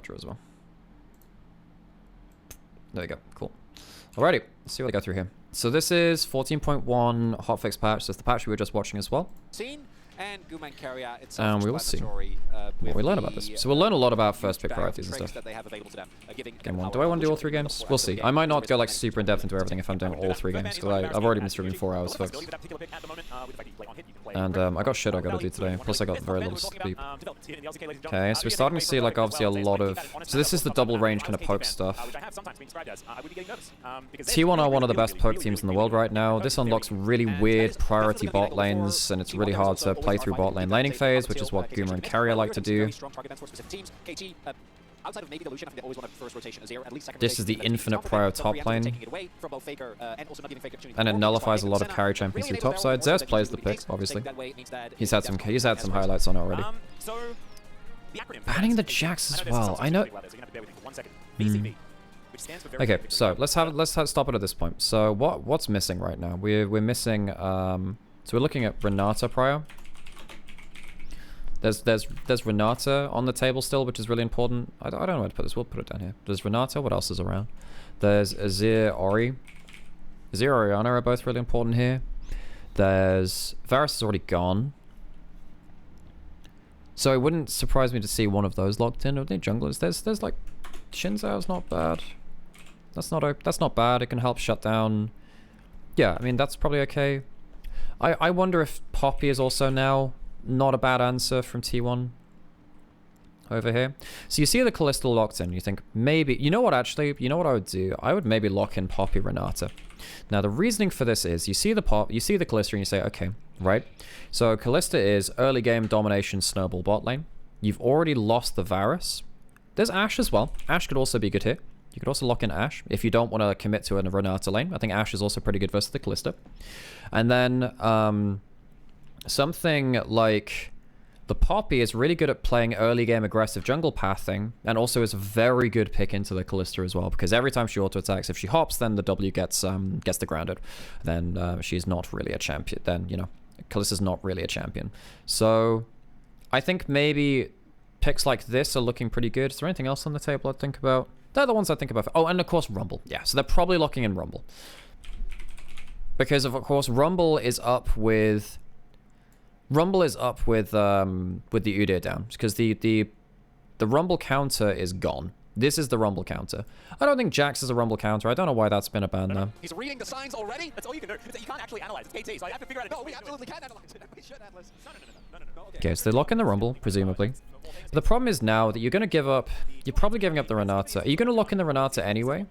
Spectre as well. There we go. Cool. Alrighty. Let's see what I go through here. So this is 14.1 hotfix patch. That's the patch we were just watching as well. And we will see what we learn about this. So we'll learn a lot about first pick priorities and stuff. Game 1. Do I want to do all 3 games? We'll see. I might not go like super in depth into everything if I'm doing all 3 games, because I've already been streaming 4 hours, folks. And I got shit I gotta do today. Plus I got very little sleep. Okay, so we're starting to see like obviously a lot of. So this is the double range kind of poke stuff. T1 are one of the best poke teams in the world right now. This unlocks really weird priority bot lanes, and it's really hard to play through bot lane laning phase, which is what Goomer and Carrier like to do. This is the infinite prio top lane, and it nullifies a lot of carry champions through topside. Zeus plays the pick, obviously. He's had some highlights on it already. Banning the Jax as well. I know. Okay, so let's stop it at this point. So what's missing right now? We're missing. So we're looking at Renata prio. There's Renata on the table still, which is really important. I don't know where to put this. We'll put it down here. There's Renata. What else is around? There's Azir, Ori. Azir, Orianna are both really important here. There's Varus is already gone. So it wouldn't surprise me to see one of those locked in. Are they junglers? There's like Shinzao's not bad. That's not bad. It can help shut down. Yeah, I mean that's probably okay. I wonder if Poppy is also now not a bad answer from T1 over here. So you see the Kalista locked in. You think maybe, you know what actually, you know what I would do? I would maybe lock in Poppy Renata. Now the reasoning for this is you see the Kalista and you say, okay, right? So Kalista is early game domination snowball bot lane. You've already lost the Varus. There's Ashe as well. Ashe could also be good here. You could also lock in Ashe if you don't want to commit to a Renata lane. I think Ashe is also pretty good versus the Kalista. And then something like the Poppy is really good at playing early game aggressive jungle pathing, and also is a very good pick into the Kalista as well, because every time she auto attacks, if she hops, then the W gets the grounded. Then she's not really a champion. Then, you know, Kalista's not really a champion. So I think maybe picks like this are looking pretty good. Is there anything else on the table I'd think about? They're the ones I think about. Oh, and of course Rumble. Yeah, so they're probably locking in Rumble. Because of course Rumble is up with the Udyr down, because the Rumble counter is gone. This is the Rumble counter. I don't think Jax is a Rumble counter. I don't know why that's been a ban though. He's reading the signs already. That's all you can do. You can't actually analyze. It's KT, so I have to figure out. No, we absolutely can analyze it. We should analyze. No. Okay, so they lock in the Rumble, presumably. The problem is now that you're going to give up. You're probably giving up the Renata. Are you going to lock in the Renata anyway?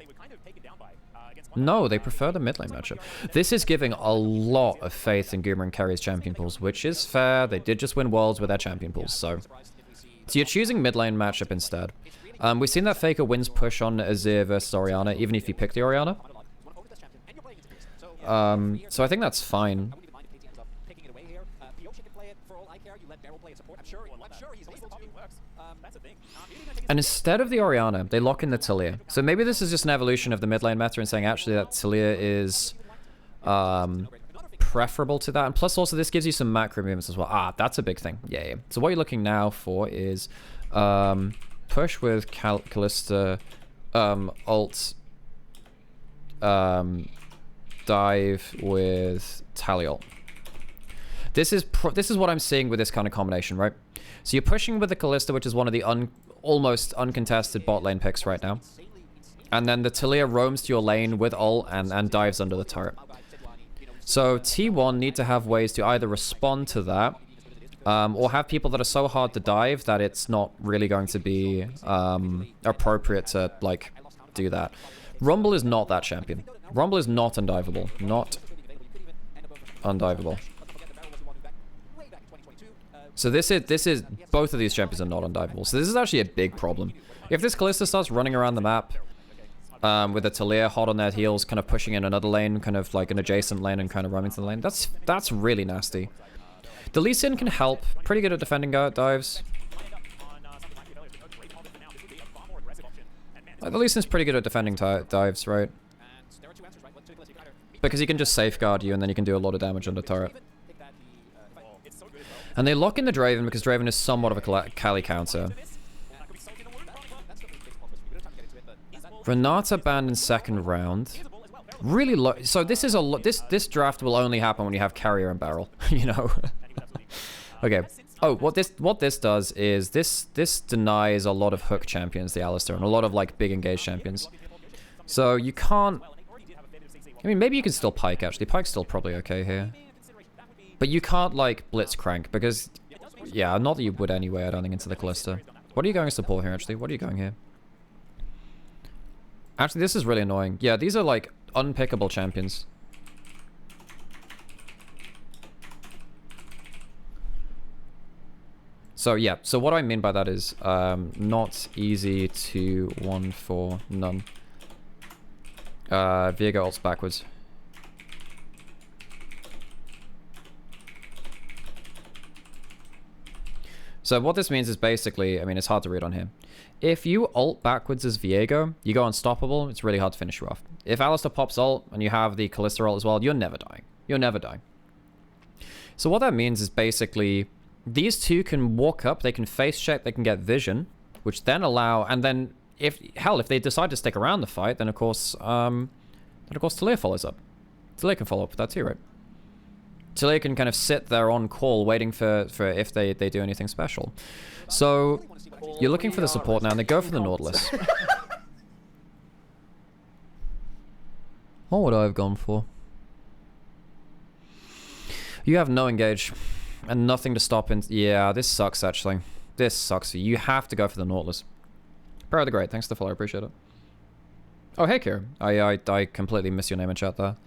No, they prefer the mid lane matchup. This is giving a lot of faith in Goomer and Carrier's champion pools, which is fair. They did just win worlds with their champion pools, so you're choosing mid lane matchup instead. We've seen that Faker wins push on Azir versus Orianna, even if you pick the Orianna. So I think that's fine. And instead of the Orianna, they lock in the Talia. So maybe this is just an evolution of the mid lane meta and saying actually that Talia is preferable to that. And plus also this gives you some macro movements as well. Ah, that's a big thing. Yeah. So what you're looking now for is push with Kalista, ult, dive with Talia. This is what I'm seeing with this kind of combination, right? So you're pushing with the Kalista, which is one of the almost uncontested bot lane picks right now. And then the Talia roams to your lane with ult and dives under the turret. So T1 need to have ways to either respond to that, or have people that are so hard to dive that it's not really going to be appropriate to, like, do that. Rumble is not that champion. Rumble is not undiveable. Not undiveable. So this is both of these champions are not undiveable. So this is actually a big problem. If this Kalista starts running around the map with a Talia hot on their heels, kind of pushing in another lane, kind of like an adjacent lane and kind of running to the lane, that's really nasty. The Lee Sin can help. Pretty good at defending dives. The Lee Sin's pretty good at defending dives, right? Because he can just safeguard you and then you can do a lot of damage under turret. And they lock in the Draven because Draven is somewhat of a Kali counter. Renata banned in second round. Really low. So this is this draft will only happen when you have carrier and barrel, you know. Okay. Oh, what this does is this denies a lot of hook champions, the Alistar, and a lot of like big engaged champions. So you can't. I mean, maybe you can still pike actually. Pike's still probably okay here, but you can't like blitzcrank because, yeah, not that you would anyway. I don't think into the Callista. What are you going to support here actually? What are you going here? Actually, this is really annoying. Yeah, these are like unpickable champions. So yeah, so what I mean by that is not easy to 1-4 none. Viego ults backwards. So what this means is basically, I mean, it's hard to read on here. If you ult backwards as Viego, you go unstoppable, it's really hard to finish you off. If Alistar pops ult and you have the Callista ult as well, you're never dying. You'll never die. So what that means is basically, these two can walk up, they can face check, they can get vision, which then allow, and then if they decide to stick around the fight, then of course Talia follows up. Talia can follow up with that too, right? Talia can kind of sit there on call waiting for if they do anything special. So you're looking for the support now and they go for the Nautilus. What would I have gone for? You have no engage and nothing to stop in. Yeah, this sucks actually. This sucks. You have to go for the Nautilus. Pro the Great, thanks for the follow, appreciate it. Oh, hey, Kira. I completely missed your name in chat there.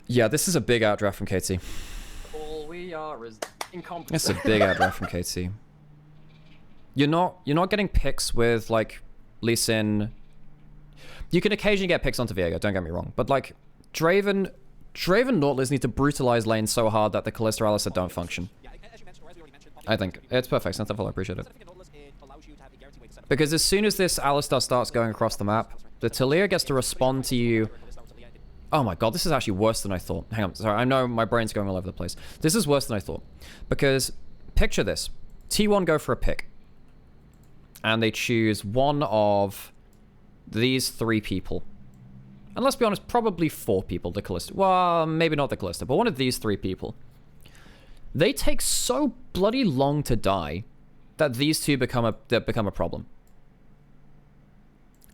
Yeah, this is a big outdraft from KT. All we are is incompetent. It's a big outdraft from KT. You're not getting picks with like Lee Sin. You can occasionally get picks onto Viego, don't get me wrong, but like Draven Nautilus need to brutalize lanes so hard that the Callista Alistar don't function. I think it's perfect. Thanks for the follow, appreciate it. Because as soon as this Alistar starts going across the map, the Talia gets to respond to you. Oh my god, this is actually worse than I thought. Hang on, sorry, I know my brain's going all over the place. This is worse than I thought. Because, picture this. T1 go for a pick. And they choose one of these 3 people. And let's be honest, probably 4 people, the Callista. Well, maybe not the Callista, but one of these 3 people. They take so bloody long to die that these two become a problem.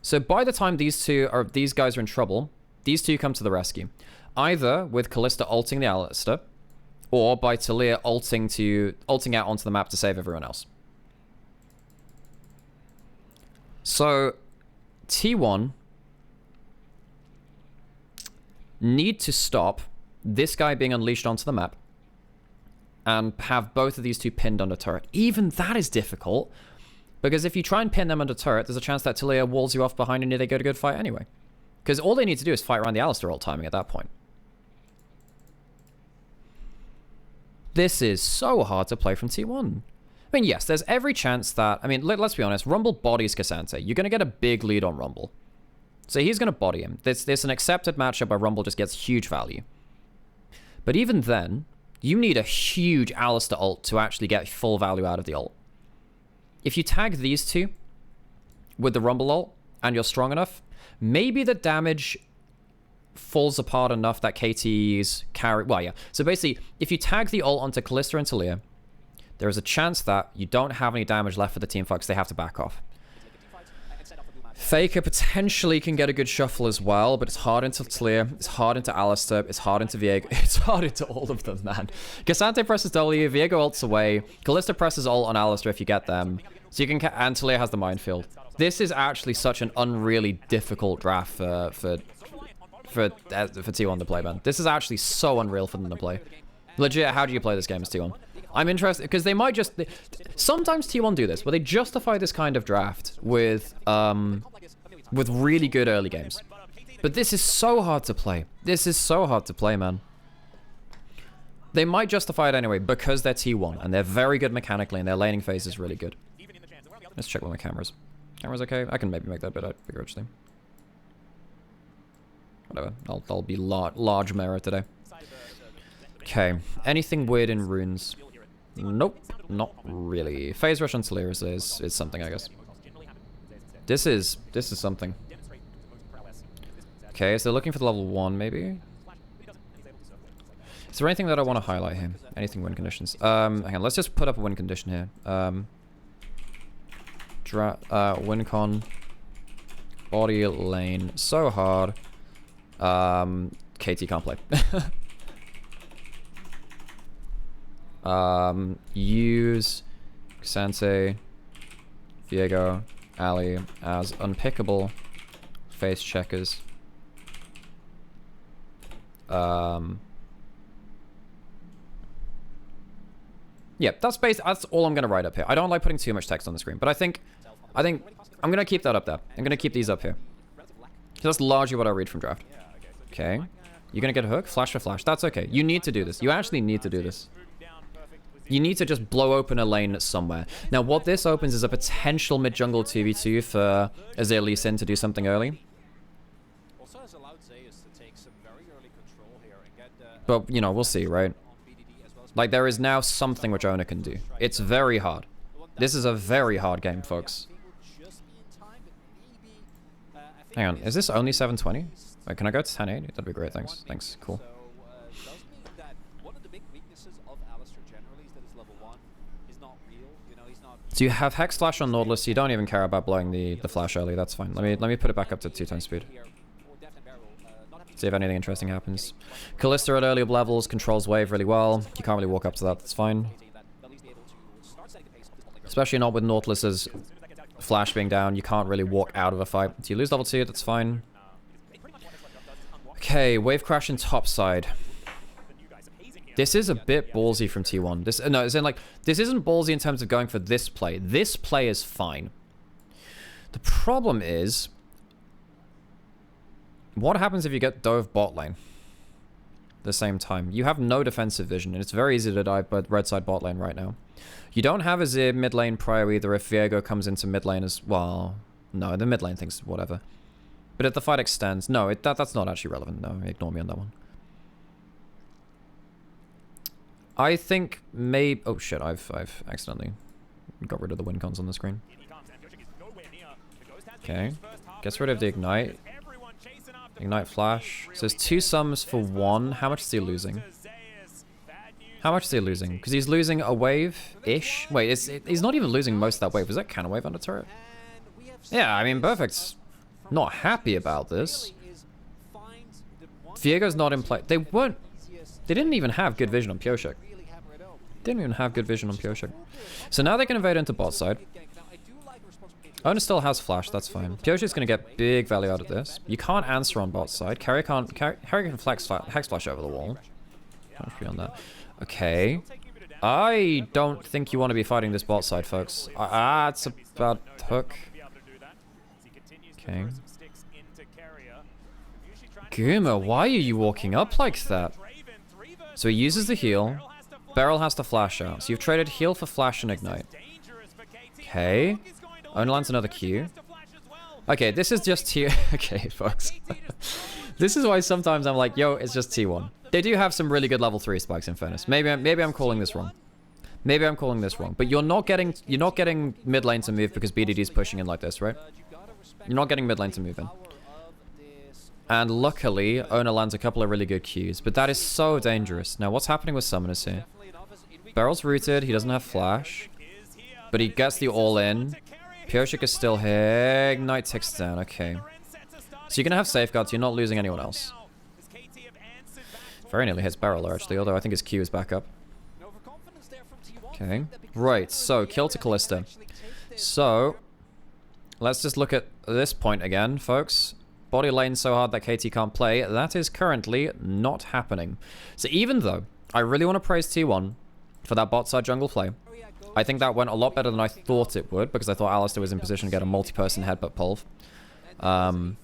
So by the time these guys are in trouble, these two come to the rescue. Either with Callista ulting the Alistar, or by Talia ulting out onto the map to save everyone else. So T1 need to stop this guy being unleashed onto the map and have both of these two pinned under turret. Even that is difficult, because if you try and pin them under turret, there's a chance that Talia walls you off behind and they go to good fight anyway. Because all they need to do is fight around the Alistar ult timing at that point. This is so hard to play from T1. I mean, yes, there's every chance that... I mean, let's be honest. Rumble bodies Cassante. You're going to get a big lead on Rumble. So he's going to body him. There's an accepted matchup where Rumble just gets huge value. But even then, you need a huge Alistar ult to actually get full value out of the ult. If you tag these two with the Rumble ult, and you're strong enough, maybe the damage falls apart enough that KT's carry... Well, yeah. So basically, if you tag the ult onto Callista and Talia, there is a chance that you don't have any damage left for the team fight because they have to back off. Faker potentially can get a good shuffle as well, but it's hard into Talia, it's hard into Alistar, it's hard into Viego, it's hard into all of them, man. Cassante presses W, Viego ults away, Callista presses ult on Alistar if you get them, so you can... And Talia has the minefield. This is actually such an unreally difficult draft for T1 to play, man. This is actually so unreal for them to play. Legit, how do you play this game as T1? I'm interested, because they might just... Sometimes T1 do this, where they justify this kind of draft with really good early games. But this is so hard to play. This is so hard to play, man. They might justify it anyway, because they're T1, and they're very good mechanically, and their laning phase is really good. Let's check with my cameras. Camera's okay? I can maybe make that a bit bigger, actually. Whatever. I'll be large mirror today. Okay. Anything weird in runes? Nope. Not really. Phase rush on Talia is something, I guess. This is something. Okay, so they're looking for the level 1, maybe? Is there anything that I want to highlight here? Anything win conditions? Hang on, let's just put up a win condition here. Win con. Body lane. So hard. KT can't play. Use Xante, Viego, Ali as unpickable face checkers. Yeah, that's all I'm gonna write up here. I don't like putting too much text on the screen, but I think I'm gonna keep that up there. I'm gonna keep these up here. That's largely what I read from draft. Okay. You're gonna get a hook? Flash for flash. That's okay. You need to do this. You actually need to do this. You need to just blow open a lane somewhere. Now, what this opens is a potential mid-jungle 2v2 for Azir Lee Sin to do something early. But, you know, we'll see, right? Like, there is now something which Ona can do. It's very hard. This is a very hard game, folks. Hang on, is this only 720? Wait, can I go to 1080? That'd be great, thanks. Thanks, cool. So you have Hex Flash on Nautilus, so you don't even care about blowing the flash early, that's fine. Let me put it back up to 2 times speed. See if anything interesting happens. Kalista at earlier levels controls wave really well. You can't really walk up to that, that's fine. Especially not with Nautilus's flash being down, you can't really walk out of a fight. So you lose level 2, that's fine. Okay, wave crash in top side. This is a bit ballsy from T1. This isn't ballsy in terms of going for this play. This play is fine. The problem is, what happens if you get dove bot lane at the same time? You have no defensive vision, and it's very easy to dive but red side bot lane right now. You don't have Azir mid lane prio either if Viego comes into mid lane as well. No, the mid lane thing's whatever. But if the fight extends, no, that's not actually relevant. No, ignore me on that one. I think maybe... Oh shit, I've accidentally got rid of the win cons on the screen. Okay, gets rid of the ignite. Ignite flash. So there's 2 sums for 1. How much is he losing? How much is he losing? Because he's losing a wave-ish. Wait, he's not even losing most of that wave. Was that counter wave under turret? Yeah, I mean, Perfect's not happy about this. Viego's not in play. They didn't even have good vision on Pioshek. Didn't even have good vision on Pioshek. So now they can invade into bot side. Ona still has flash, that's fine. Pioshek's gonna get big value out of this. You can't answer on bot side. Carry can hex flash over the wall. Can't be on that. Okay. I don't think you want to be fighting this bot side, folks. It's about hook. Okay. Guma, why are you walking up like that? So he uses the heal. Beryl has to flash out. So you've traded heal for flash and ignite. Okay. Ona lands another Q. Okay, this is just T... Okay, folks. This is why sometimes I'm like, yo, it's just T1. They do have some really good level 3 spikes in fairness. Maybe I'm calling this wrong. Maybe I'm calling this wrong. But you're not getting mid lane to move because BDD's pushing in like this, right? You're not getting mid lane to move in. And luckily, Ona lands a couple of really good Qs. But that is so dangerous. Now, what's happening with summoners here? Beryl's rooted. He doesn't have flash. But he gets the all-in. Pioshek is still here. Ignite ticks down. Okay. So you're going to have safeguards. You're not losing anyone else. Very nearly hits Beryl, actually. Although I think his Q is back up. Okay. Right. So, kill to Kalista. So, let's just look at this point again, folks. Body lane so hard that KT can't play. That is currently not happening. So even though I really want to praise T1 for that bot side jungle play, I think that went a lot better than I thought it would, because I thought Alistair was in position to get a multi-person headbutt pulve. And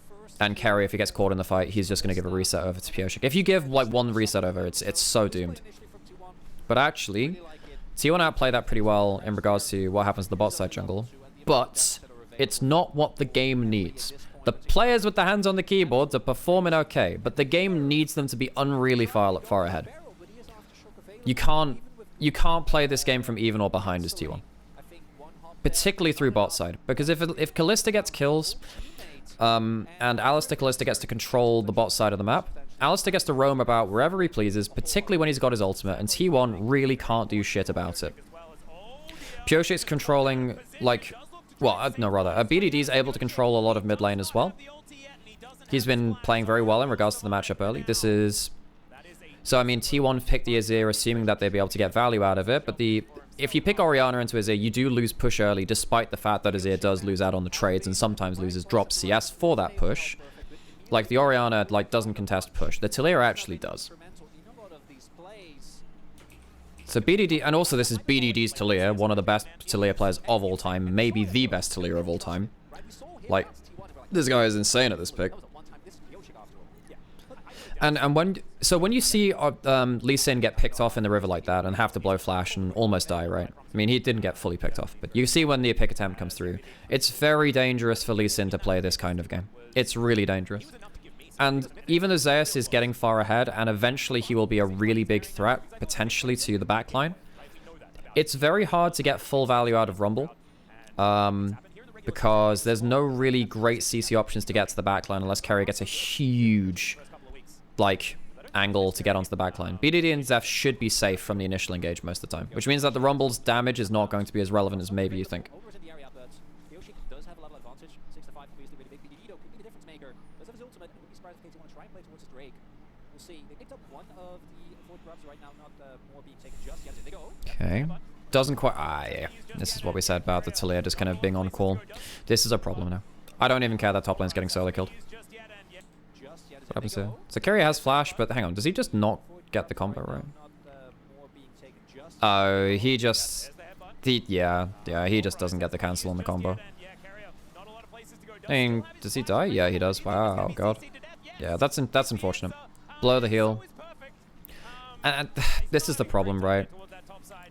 Carry, if he gets caught in the fight, he's just going to give a reset over to Pioshek. If you give like 1 reset over, it's so doomed. But actually, T1 outplayed that pretty well in regards to what happens to the bot side jungle. But it's not what the game needs. The players with their hands on the keyboards are performing okay, but the game needs them to be unreally far ahead. You can't play this game from even or behind as T1. particularly through bot side. Because if Kalista gets kills, and Alistar Kalista gets to control the bot side of the map, Alistar gets to roam about wherever he pleases, particularly when he's got his ultimate, and T1 really can't do shit about it. Pioshik's controlling, like, well, no, rather, BDD's able to control a lot of mid lane as well. He's been playing very well in regards to the matchup early. This is... So, I mean, T1 picked the Azir assuming that they'd be able to get value out of it, but if you pick Orianna into Azir, you do lose push early, despite the fact that Azir does lose out on the trades and sometimes loses drop CS for that push. Like, the Orianna, like, doesn't contest push. The Taliyah actually does. So BDD, and also this is BDD's Taliyah, one of the best Taliyah players of all time, maybe the best Taliyah of all time. Like, this guy is insane at this pick. And when you see Lee Sin get picked off in the river like that and have to blow flash and almost die, right? I mean, he didn't get fully picked off, but you see when the pick attempt comes through, it's very dangerous for Lee Sin to play this kind of game. It's really dangerous. And even though Zeus is getting far ahead, and eventually he will be a really big threat, potentially to the backline, it's very hard to get full value out of Rumble. Because there's no really great CC options to get to the backline unless Carrier gets a huge, like, angle to get onto the backline. BDD and Zeph should be safe from the initial engage most of the time, which means that the Rumble's damage is not going to be as relevant as maybe you think. Okay. Doesn't quite... yeah. This is what we said about the Taliyah just kind of being on call. This is a problem now. I don't even care that top lane's getting solo killed. What happens here? So Carrier has flash, but hang on. Does he just not get the combo right? Oh, he just... yeah, he just doesn't get the cancel on the combo. I mean, does he die? Yeah, he does. Wow, God. Yeah, that's unfortunate. Blow the heal. And this is the problem, right?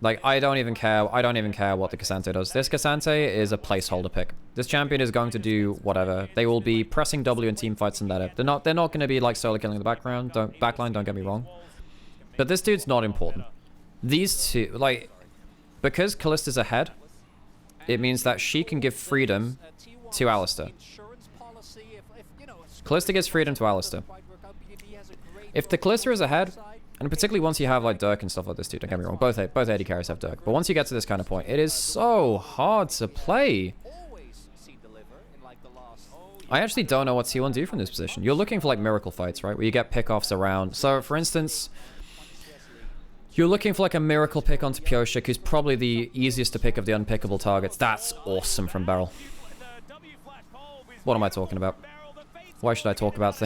Like, I don't even care what the Cassante does. This Cassante is a placeholder pick. This champion is going to do whatever. They will be pressing W in team fights and that up. They're not going to be like solo killing in the backline, don't get me wrong. But this dude's not important. These two, like, because Kalista's ahead, it means that she can give freedom to Alistar. Kalista gives freedom to Alistar. If the Kalista is ahead, and particularly once you have like Dirk and stuff like this too, don't get me wrong, both AD carries have Dirk, but once you get to this kind of point, it is so hard to play. I actually don't know what T1 do from this position. You're looking for like miracle fights, right, where you get pickoffs around. So for instance, you're looking for like a miracle pick onto Pioshik, who's probably the easiest to pick of the unpickable targets. That's awesome from Beryl. What am I talking about? Why should I talk about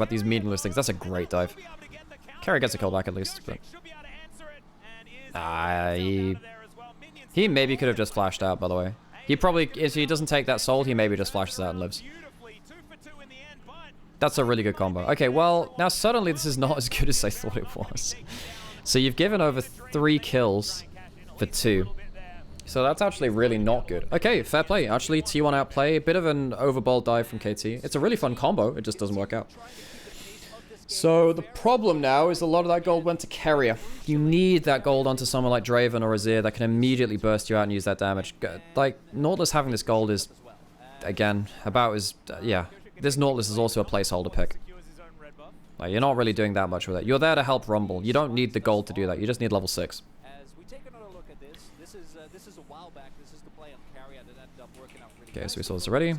these meaningless things? That's a great dive. Carry gets a kill back at least, but... he maybe could have just flashed out, by the way. He probably, if he doesn't take that soul, he maybe just flashes out and lives. That's a really good combo. Okay, well, now suddenly this is not as good as I thought it was. So you've given over 3 kills for 2. So that's actually really not good. Okay, fair play. Actually, T1 outplay. A bit of an overbold dive from KT. It's a really fun combo. It just doesn't work out. So the problem now is a lot of that gold went to Carrier. You need that gold onto someone like Draven or Azir that can immediately burst you out and use that damage. Like, Nautilus having this gold is, again, about as... yeah, this Nautilus is also a placeholder pick. Like, you're not really doing that much with it. You're there to help Rumble. You don't need the gold to do that. You just need level 6. Okay, so we saw this already.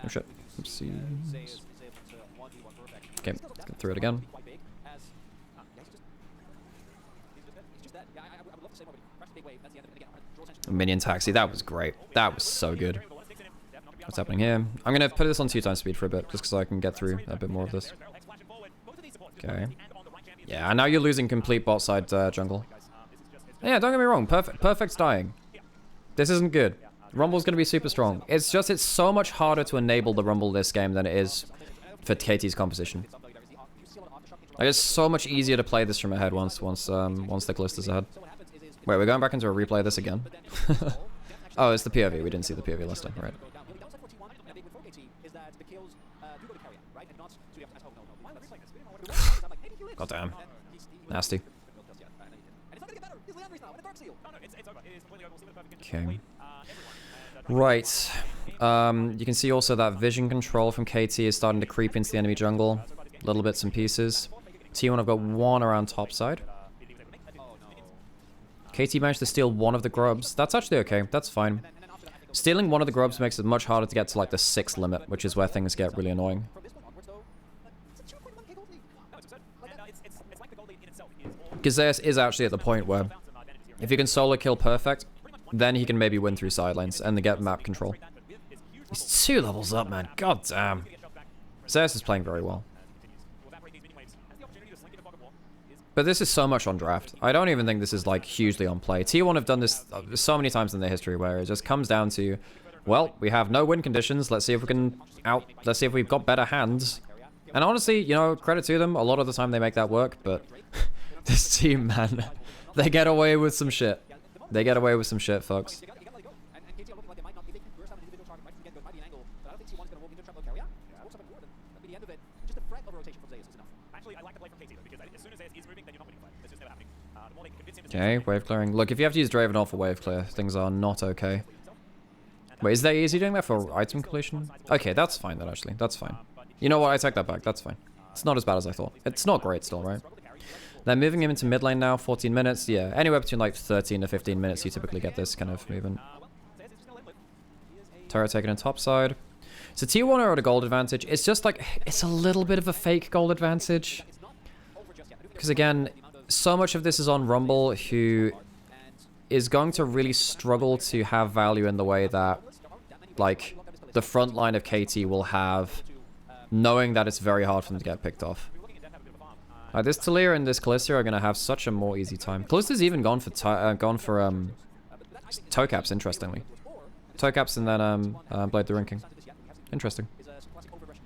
Oh shit. Oopsies. Okay, let's get through it again. Minion taxi, that was great. That was so good. What's happening here? I'm gonna put this on 2 times speed for a bit, just because I can get through a bit more of this. Okay. Yeah, now you're losing complete bot side jungle. Yeah, don't get me wrong, perfect's dying. This isn't good. Rumble's gonna be super strong. It's so much harder to enable the Rumble this game than it is for KT's composition. Like, it's so much easier to play this from ahead once the Callista's ahead. Wait, we're going back into a replay of this again? Oh, it's the POV. We didn't see the POV last time, right? God damn. Nasty. Okay. Right. You can see also that vision control from KT is starting to creep into the enemy jungle. Little bits and pieces. T1 have got one around top side. KT managed to steal one of the grubs. That's actually okay. That's fine. Stealing one of the grubs makes it much harder to get to like the 6th limit, which is where things get really annoying. Because Zeus is actually at the point where if you can solo kill perfect, then he can maybe win through side lanes and get map control. He's 2 levels up, man. God damn. Zeus is playing very well. But this is so much on draft. I don't even think this is like hugely on play. T1 have done this so many times in their history where it just comes down to, well, we have no win conditions. Let's see if we can let's see if we've got better hands. And honestly, you know, credit to them. A lot of the time they make that work, but this team, man, they get away with some shit. They get away with some shit, folks. Okay, wave clearing. Look, if you have to use Dravenor for wave clear, things are not okay. Wait, is that easy doing that for item completion? Okay, that's fine then, actually. That's fine. You know what? I take that back. That's fine. It's not as bad as I thought. It's not great still, right? They're moving him into mid lane now, 14 minutes. Yeah, anywhere between like 13 to 15 minutes you typically get this kind of movement. Turret taken in top side. So T1 are at a gold advantage. It's just like, it's a little bit of a fake gold advantage. Because again, so much of this is on Rumble, who is going to really struggle to have value in the way that, like, the front line of KT will have, knowing that it's very hard for them to get picked off. This Talia and this Calista are going to have such a more easy time. Calista's even gone for toe caps, interestingly. Toe caps and then Blade the Rinking. Interesting.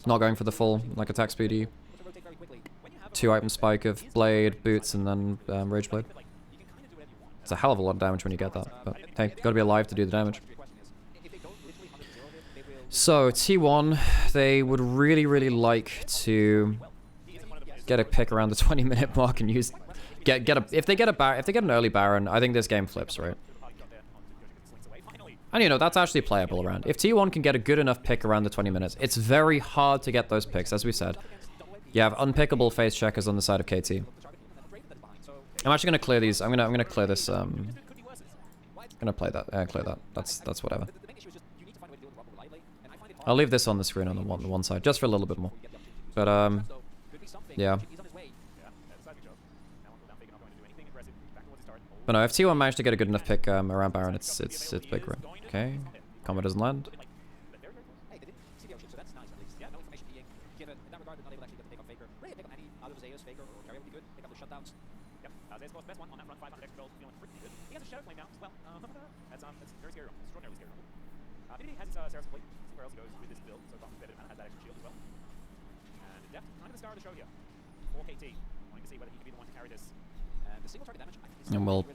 Not going for the full, like, attack speedy. 2 item spike of Blade, Boots, and then Rage Blade. It's a hell of a lot of damage when you get that. But hey, gotta be alive to do the damage. So, T1, they would really, really like to get a pick around the 20-minute mark and use... if they get an early Baron, I think this game flips, right? And you know, that's actually playable around. If T1 can get a good enough pick around the 20 minutes, it's very hard to get those picks, as we said. You have unpickable face checkers on the side of KT. I'm actually gonna clear these. I'm gonna clear this. I'm gonna play that. Clear that. That's whatever. I'll leave this on the screen on the one side, just for a little bit more. But yeah. But no, if T1 managed to get a good enough pick around Baron, it's big, right? Okay, combo doesn't land. And we'll...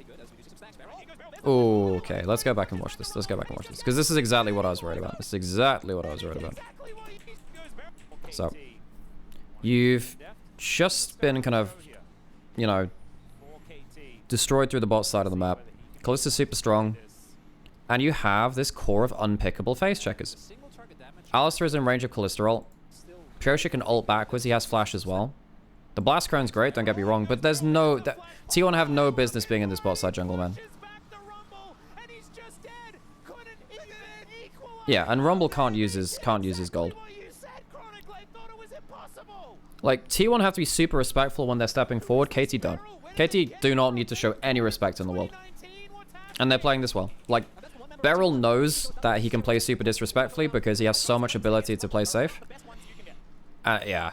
Ooh, okay, let's go back and watch this. Let's go back and watch this. Because this is exactly what I was worried about. This is exactly what I was worried about. So, you've just been kind of, you know, destroyed through the bot side of the map. Callista's super strong. And you have this core of unpickable face checkers. Alistar is in range of Callista ult. Pyosha can ult backwards. He has flash as well. The Blast Crown's great, don't get me wrong, but there's no... T1 have no business being in this bot side jungle, man. Yeah, and Rumble can't use his gold. Like, T1 have to be super respectful when they're stepping forward. KT don't. KT do not need to show any respect in the world. And they're playing this well. Like, Beryl knows that he can play super disrespectfully because he has so much ability to play safe. Yeah.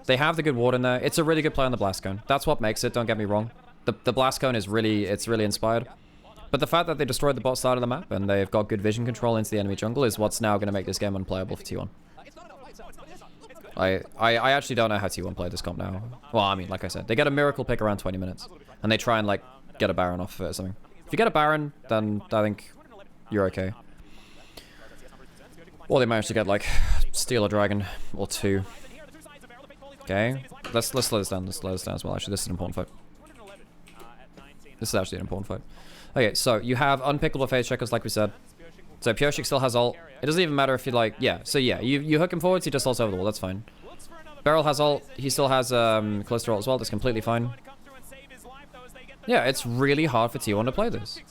They have the good ward in there. It's a really good play on the Blast Cone. That's what makes it, don't get me wrong. The Blast Cone is really, it's really inspired. But the fact that they destroyed the bot side of the map and they've got good vision control into the enemy jungle is what's now going to make this game unplayable for T1. I actually don't know how T1 play this comp now. Well, I mean, like I said, they get a miracle pick around 20 minutes. And they try and, like, get a Baron off of it or something. If you get a Baron, then I think you're okay. Or they manage to get, like, steal a dragon or 2. Okay, let's slow this down. Let's slow this down as well. Actually, this is an important fight. This is actually an important fight. Okay, so you have unpickable phase checkers, like we said. So Pioshik still has ult. It doesn't even matter if you like, yeah. So yeah, you hook him forwards, he just ults over the wall. That's fine. Beryl has ult. He still has close to ult as well. That's completely fine. Yeah, it's really hard for T1 to play this.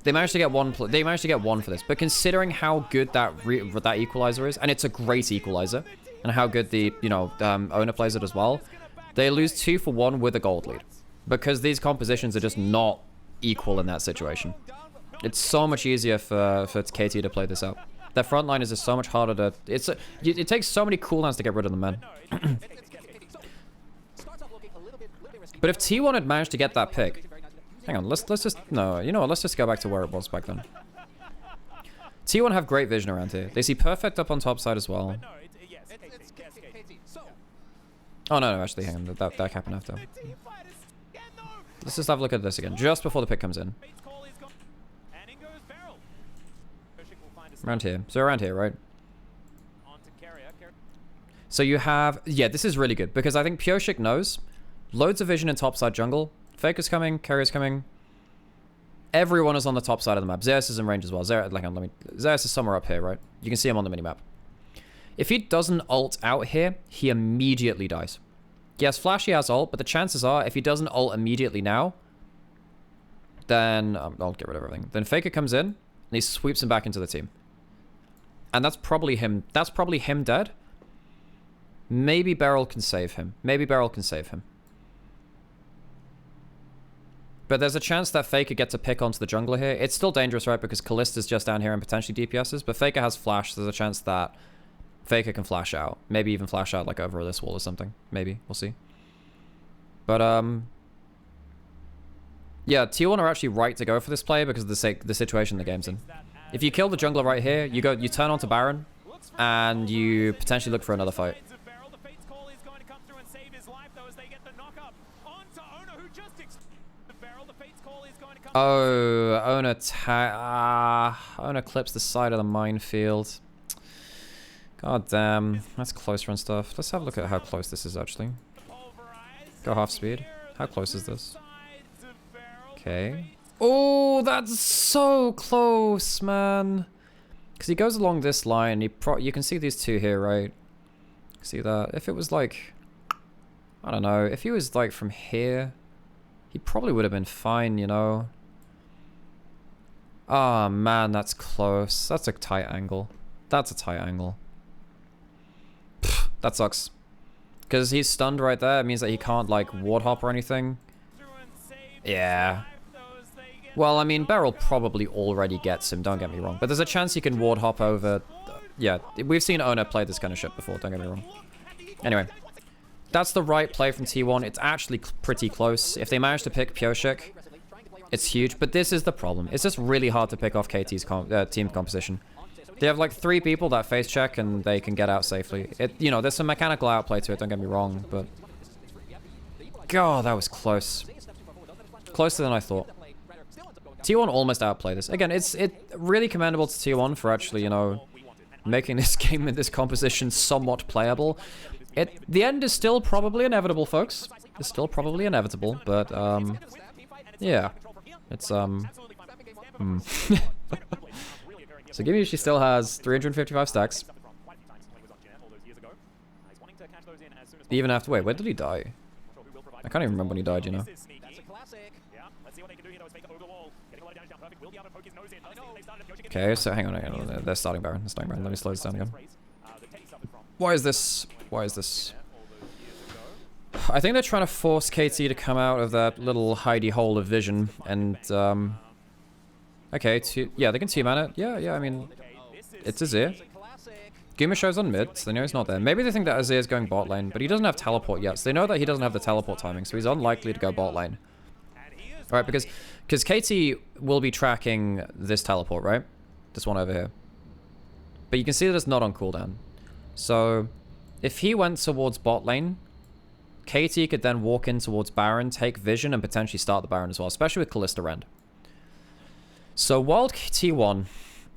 They managed to get one. They managed to get one for this, but considering how good that equalizer is, and it's a great equalizer, and how good the owner plays it as well, they lose 2 for 1 with a gold lead, because these compositions are just not equal in that situation. It's so much easier for KT to play this out. Their front line is just so much harder to. It takes so many cooldowns to get rid of them, man. But if T1 had managed to get that pick. Hang on, let's just, no, you know what, let's just go back to where it was back then. T1 have great vision around here. They see perfect up on top side as well. Oh, no, actually, hang on, that happened after. Let's just have a look at this again, just before the pick comes in. Around here. So around here, right? So you have, yeah, this is really good, because I think Pioshik knows. Loads of vision in topside jungle. Faker's coming, Carrier's coming. Everyone is on the top side of the map. Zeus is in range as well. Zeus is somewhere up here, right? You can see him on the minimap. If he doesn't ult out here, he immediately dies. He has flash, he has ult, but the chances are, if he doesn't ult immediately now, then I'll get rid of everything. Then Faker comes in, and he sweeps him back into the team. And that's probably him. That's probably him dead. Maybe Beryl can save him. Maybe Beryl can save him. But there's a chance that Faker gets a pick onto the jungler here. It's still dangerous, right? Because Kallista's just down here and potentially DPSs. But Faker has flash. So there's a chance that Faker can flash out. Maybe even flash out like over this wall or something. Maybe. We'll see. But, yeah, T1 are actually right to go for this play because of the situation the game's in. If you kill the jungler right here, you turn onto Baron, and you potentially look for another fight. Oh, Owner clips the side of the minefield. God damn, that's close run stuff. Let's have a look at how close this is actually. Go half speed. How close is this? Okay. Oh, that's so close, man. Because he goes along this line. You can see these two here, right? See that? If it was like, I don't know. If he was like from here, he probably would have been fine, you know. Oh man, that's close. That's a tight angle. That's a tight angle. Pfft, that sucks. Because he's stunned right there. It means that he can't like ward hop or anything. Yeah. Well, I mean, Beryl probably already gets him, don't get me wrong. But there's a chance he can ward hop over. Yeah, we've seen Owner play this kind of shit before, don't get me wrong. Anyway. That's the right play from T1. It's actually pretty close. If they manage to pick Pioshik, it's huge. But this is the problem. It's just really hard to pick off KT's team composition. They have like 3 people that face check and they can get out safely. There's some mechanical outplay to it, don't get me wrong, but... God, that was close. Closer than I thought. T1 almost outplayed this. Again, it's really commendable to T1 for actually, making this game in this composition somewhat playable. The end is still probably inevitable, folks. It's still probably inevitable, but, yeah. It's, So Gimme she still has 355 stacks. Even after, wait, when did he die? I can't even remember when he died, you know. Okay, so hang on. They're starting Baron. Let me slow this down again. Why is this? Why is this? I think they're trying to force KT to come out of that little hidey hole of vision and, okay, yeah, they can team man it. Yeah, I mean, it's Azir. Guma shows on mid, so they know he's not there. Maybe they think that Azir is going bot lane, but he doesn't have teleport yet, so they know that he doesn't have the teleport timing, so he's unlikely to go bot lane. Alright, because KT will be tracking this teleport, right? This one over here. But you can see that it's not on cooldown. So, if he went towards bot lane, KT could then walk in towards Baron, take vision, and potentially start the Baron as well, especially with Kalista Rend. So while T1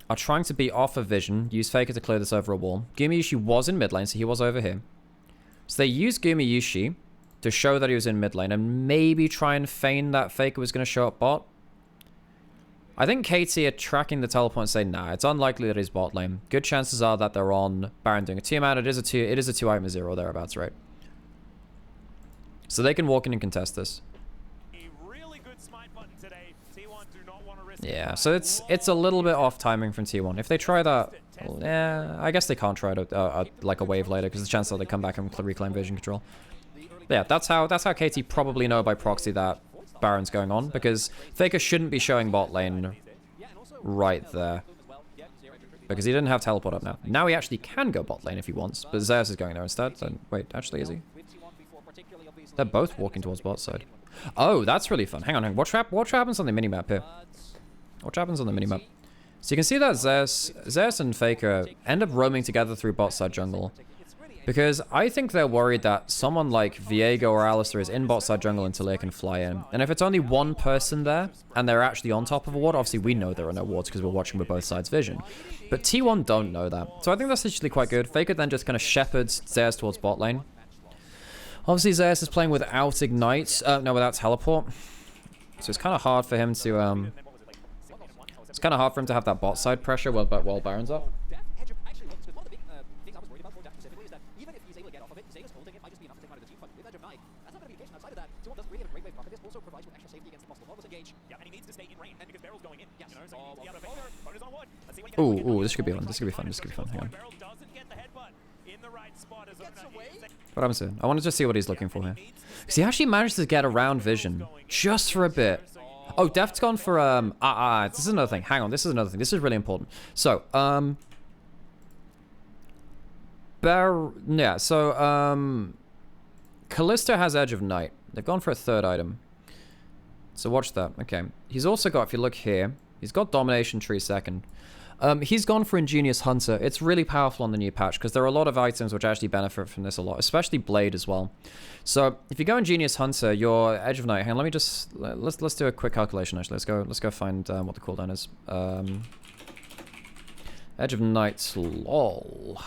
are trying to be off of vision, use Faker to clear this over a wall. Gumayushi was in mid lane, so he was over here. So they use Gumayushi to show that he was in mid lane and maybe try and feign that Faker was going to show up bot. I think KT are tracking the teleport and saying, nah, it's unlikely that he's bot lane. Good chances are that they're on Baron doing a 2-man. It is a 2-item 0 thereabouts, right? So they can walk in and contest this. Yeah, so it's a little bit off timing from T1. If they try that, well, yeah, I guess they can't try it like a wave later because the chance that they come back and reclaim vision control. But yeah, that's how KT probably know by proxy that Baron's going on, because Faker shouldn't be showing bot lane right there because he didn't have teleport up now. Now he actually can go bot lane if he wants, but Zeus is going there instead. So wait, actually, is he? They're both walking towards bot side. Oh, that's really fun. Hang on. Watch happens on the minimap here. Watch happens on the minimap. So you can see that Zeus and Faker end up roaming together through bot side jungle. Because I think they're worried that someone like Viego or Alistair is in bot side jungle until they can fly in. And if it's only one person there, and they're actually on top of a ward, obviously we know there are no wards because we're watching with both sides' vision. But T1 don't know that. So I think that's actually quite good. Faker then just kind of shepherds Zeus towards bot lane. Obviously Zeus is playing without Ignite, without Teleport. So it's kind of hard for him to, have that bot side pressure while Baron's up. Ooh, this could be fun. This could be fun. Hang on. What happens here? I wanted to see what he's looking for here. Because he actually managed to get around vision just for a bit. Oh, Deft's gone for, this is another thing. Hang on, this is another thing. This is really important. So, Kalista has Edge of Night. They've gone for a third item. So watch that. Okay. He's also got, if you look here, he's got Domination Tree second. He's gone for Ingenious Hunter. It's really powerful on the new patch because there are a lot of items which actually benefit from this a lot, especially Blade as well. So if you go Ingenious Hunter, your Edge of Night. Hang on, let me just let's do a quick calculation. Actually, let's go find what the cooldown is. Edge of Night, lol.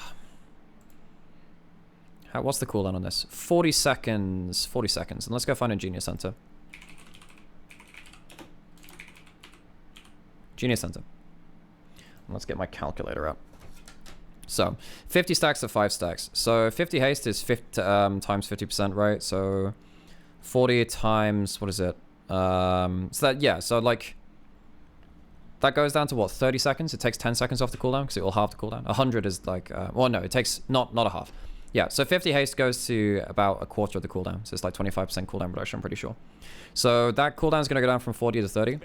What's the cooldown on this? 40 seconds. 40 seconds. And let's go find Ingenious Hunter. Genius Hunter. Let's get my calculator up. So, 50 stacks of 5 stacks. So, 50 haste is 50, times 50%, right? So, 40 times, what is it? So that, yeah, so like, that goes down to what, 30 seconds? It takes 10 seconds off the cooldown because it will halve the cooldown. 100 is like, well, no, it takes not a half. Yeah, so 50 haste goes to about a quarter of the cooldown. So, it's like 25% cooldown reduction, I'm pretty sure. So, that cooldown is going to go down from 40 to 30.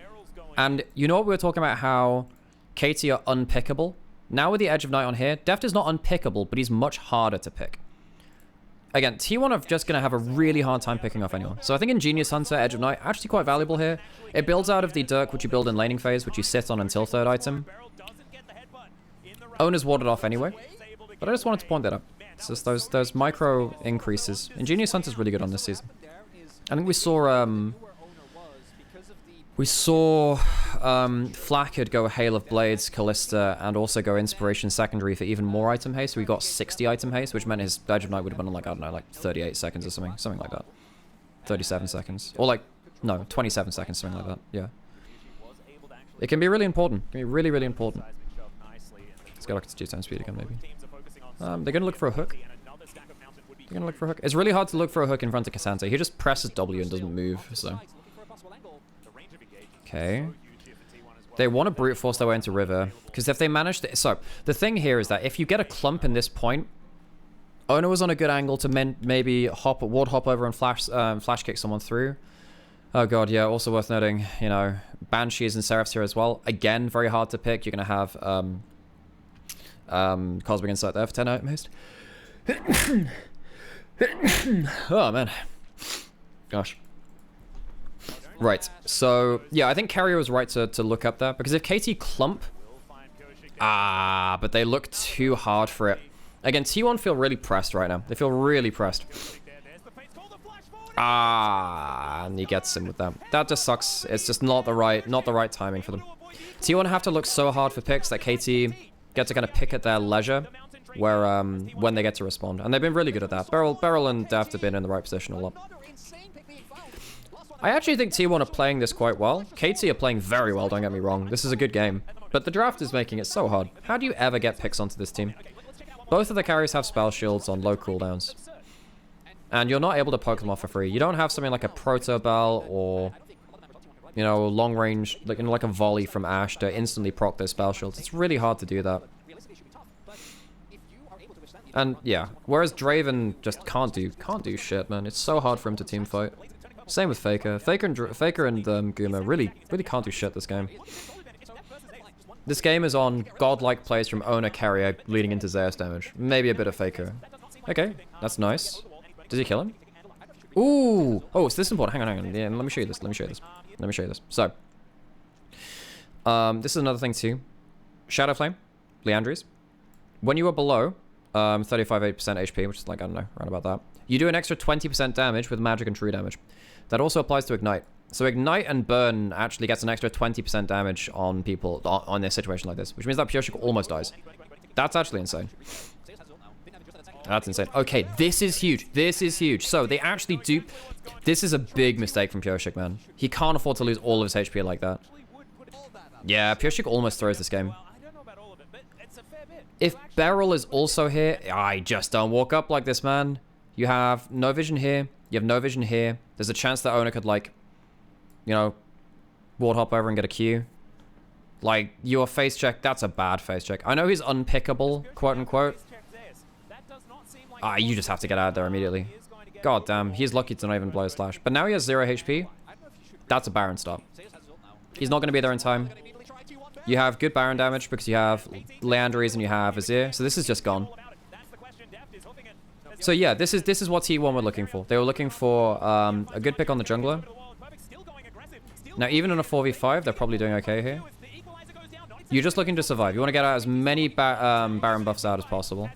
And you know what we were talking about, how KT are unpickable? Now with the Edge of Night on here, Deft is not unpickable, but he's much harder to pick. Again, T1 are just going to have a really hard time picking off anyone. So I think Ingenious Hunter, Edge of Night, actually quite valuable here. It builds out of the Dirk, which you build in laning phase, which you sit on until third item. Owner's warded off anyway, but I just wanted to point that out. It's just those micro increases. Ingenious Hunter's really good on this season. I think we saw Flackard go Hail of Blades, Kalista, and also go Inspiration secondary for even more item haste. So we got 60 item haste, which meant his Edge of Night would have been on, like, I don't know, like 38 seconds or something like that. 37 seconds. Or like, no, 27 seconds, something like that. Yeah. It can be really important. It can be really, really important. Let's go back to 2 times speed again, maybe. They're going to look for a hook. They're going to look for a hook. It's really hard to look for a hook in front of Cassandra. He just presses W and doesn't move, so... Okay. They want to brute force their way into river, because if they manage to... So, the thing here is that if you get a clump in this point, Owner was on a good angle to maybe ward hop over and flash kick someone through. Oh god, yeah, also worth noting, you know, Banshees and Seraphs here as well. Again, very hard to pick. You're going to have Cosmic Insight there for 10 item haste. Oh, man. Gosh. Right, so, yeah, I think Carrier was right to look up there, because if KT clump... but they look too hard for it. Again, T1 feel really pressed right now. They feel really pressed. And he gets him with that. That just sucks. It's just not the right timing for them. T1 have to look so hard for picks that KT get to kind of pick at their leisure, where when they get to respond. And they've been really good at that. Beryl and Daft have been in the right position a lot. I actually think T1 are playing this quite well. KT are playing very well, don't get me wrong. This is a good game. But the draft is making it so hard. How do you ever get picks onto this team? Both of the carries have spell shields on low cooldowns. And you're not able to poke them off for free. You don't have something like a Proto Bell or, you know, long range, like a volley from Ashe to instantly proc those spell shields. It's really hard to do that. And yeah, whereas Draven just can't do shit, man. It's so hard for him to team fight. Same with Faker. Faker and Guma really can't do shit this game. This game is on godlike plays from Owner Carrier leading into Zeus damage. Maybe a bit of Faker. Okay, that's nice. Does he kill him? Ooh! Oh, it's this important. Hang on. Yeah, let me show you this. So, this is another thing too. Shadow Flame, Leandries. When you are below 35% HP, which is like, I don't know, around about that, you do an extra 20% damage with magic and true damage. That also applies to Ignite. So Ignite and Burn actually gets an extra 20% damage on people on this situation like this, which means that Pureshik almost dies. That's actually insane. That's insane. Okay, this is huge. This is huge. So they actually do... This is a big mistake from Pureshik, man. He can't afford to lose all of his HP like that. Yeah, Pureshik almost throws this game. If Beryl is also here, I just don't walk up like this, man. You have no vision here. You have no vision here. There's a chance that Owner could, like, you know, ward hop over and get a Q. Like, your face check, that's a bad face check. I know he's unpickable, quote unquote. You just have to get out of there immediately. God damn, he's lucky to not even blow a slash. But now he has 0 HP. That's a Baron stop. He's not going to be there in time. You have good Baron damage because you have Leandries and you have Azir. So this is just gone. So yeah, this is what T1 were looking for. They were looking for a good pick on the jungler. Now, even in a 4v5, they're probably doing okay here. You're just looking to survive. You want to get out as many Baron buffs out as possible.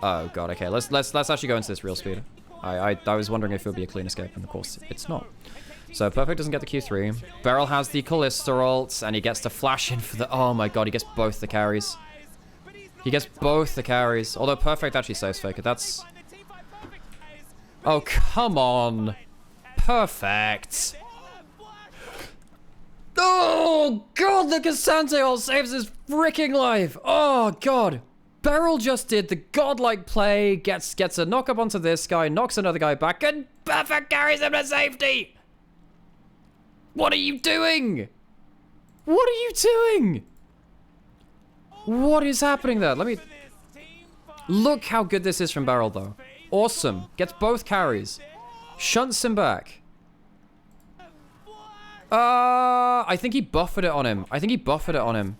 Oh god, okay. Let's actually go into this real speed. I was wondering if it would be a clean escape, and of course it's not. So Perfect doesn't get the Q3. Beryl has the Kalista ult, and he gets to flash in for the... Oh my god, he gets both the carries. He gets both the carries. Although Perfect actually saves Faker. That's... Oh, come on. Perfect. Oh god, the Cassante ult saves his freaking life. Oh god. Beryl just did the godlike play, gets a knock up onto this guy, knocks another guy back, and Perfect carries him to safety! What are you doing? What are you doing? What is happening there? Let me... Look how good this is from Beryl, though. Awesome. Gets both carries. Shunts him back. I think he buffered it on him. I think he buffered it on him.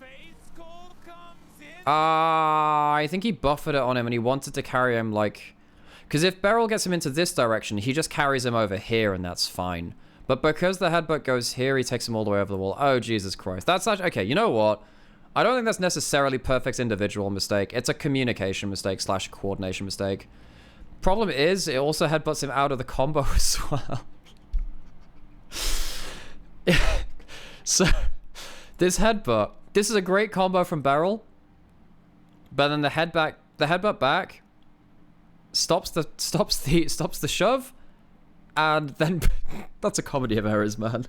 And he wanted to carry him, like... Because if Beryl gets him into this direction, he just carries him over here, and that's fine. But because the headbutt goes here, he takes him all the way over the wall. Oh, Jesus Christ. That's actually... Okay, you know what? I don't think that's necessarily Perfect's individual mistake. It's a communication mistake / coordination mistake. Problem is, it also headbutts him out of the combo as well. So, this headbutt... This is a great combo from Beryl. But then the headbutt back stops the shove, and then that's a comedy of errors, man.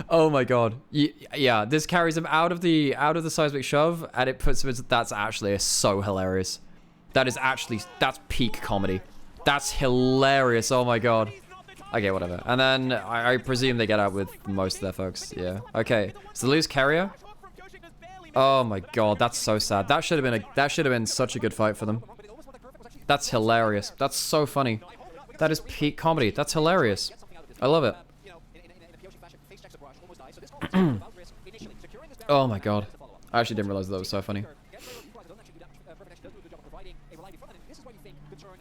Oh my god. Yeah, this carries him out of the seismic shove, and it puts him into... That's actually so hilarious. That's peak comedy. That's hilarious. Oh my god. Okay, whatever. And then I presume they get out with most of their folks. Yeah. Okay. So they lose carrier. Oh my god, that's so sad. That should have been such a good fight for them. That's hilarious. That's so funny. That is peak comedy. That's hilarious. I love it. Oh my god. I actually didn't realize that was so funny.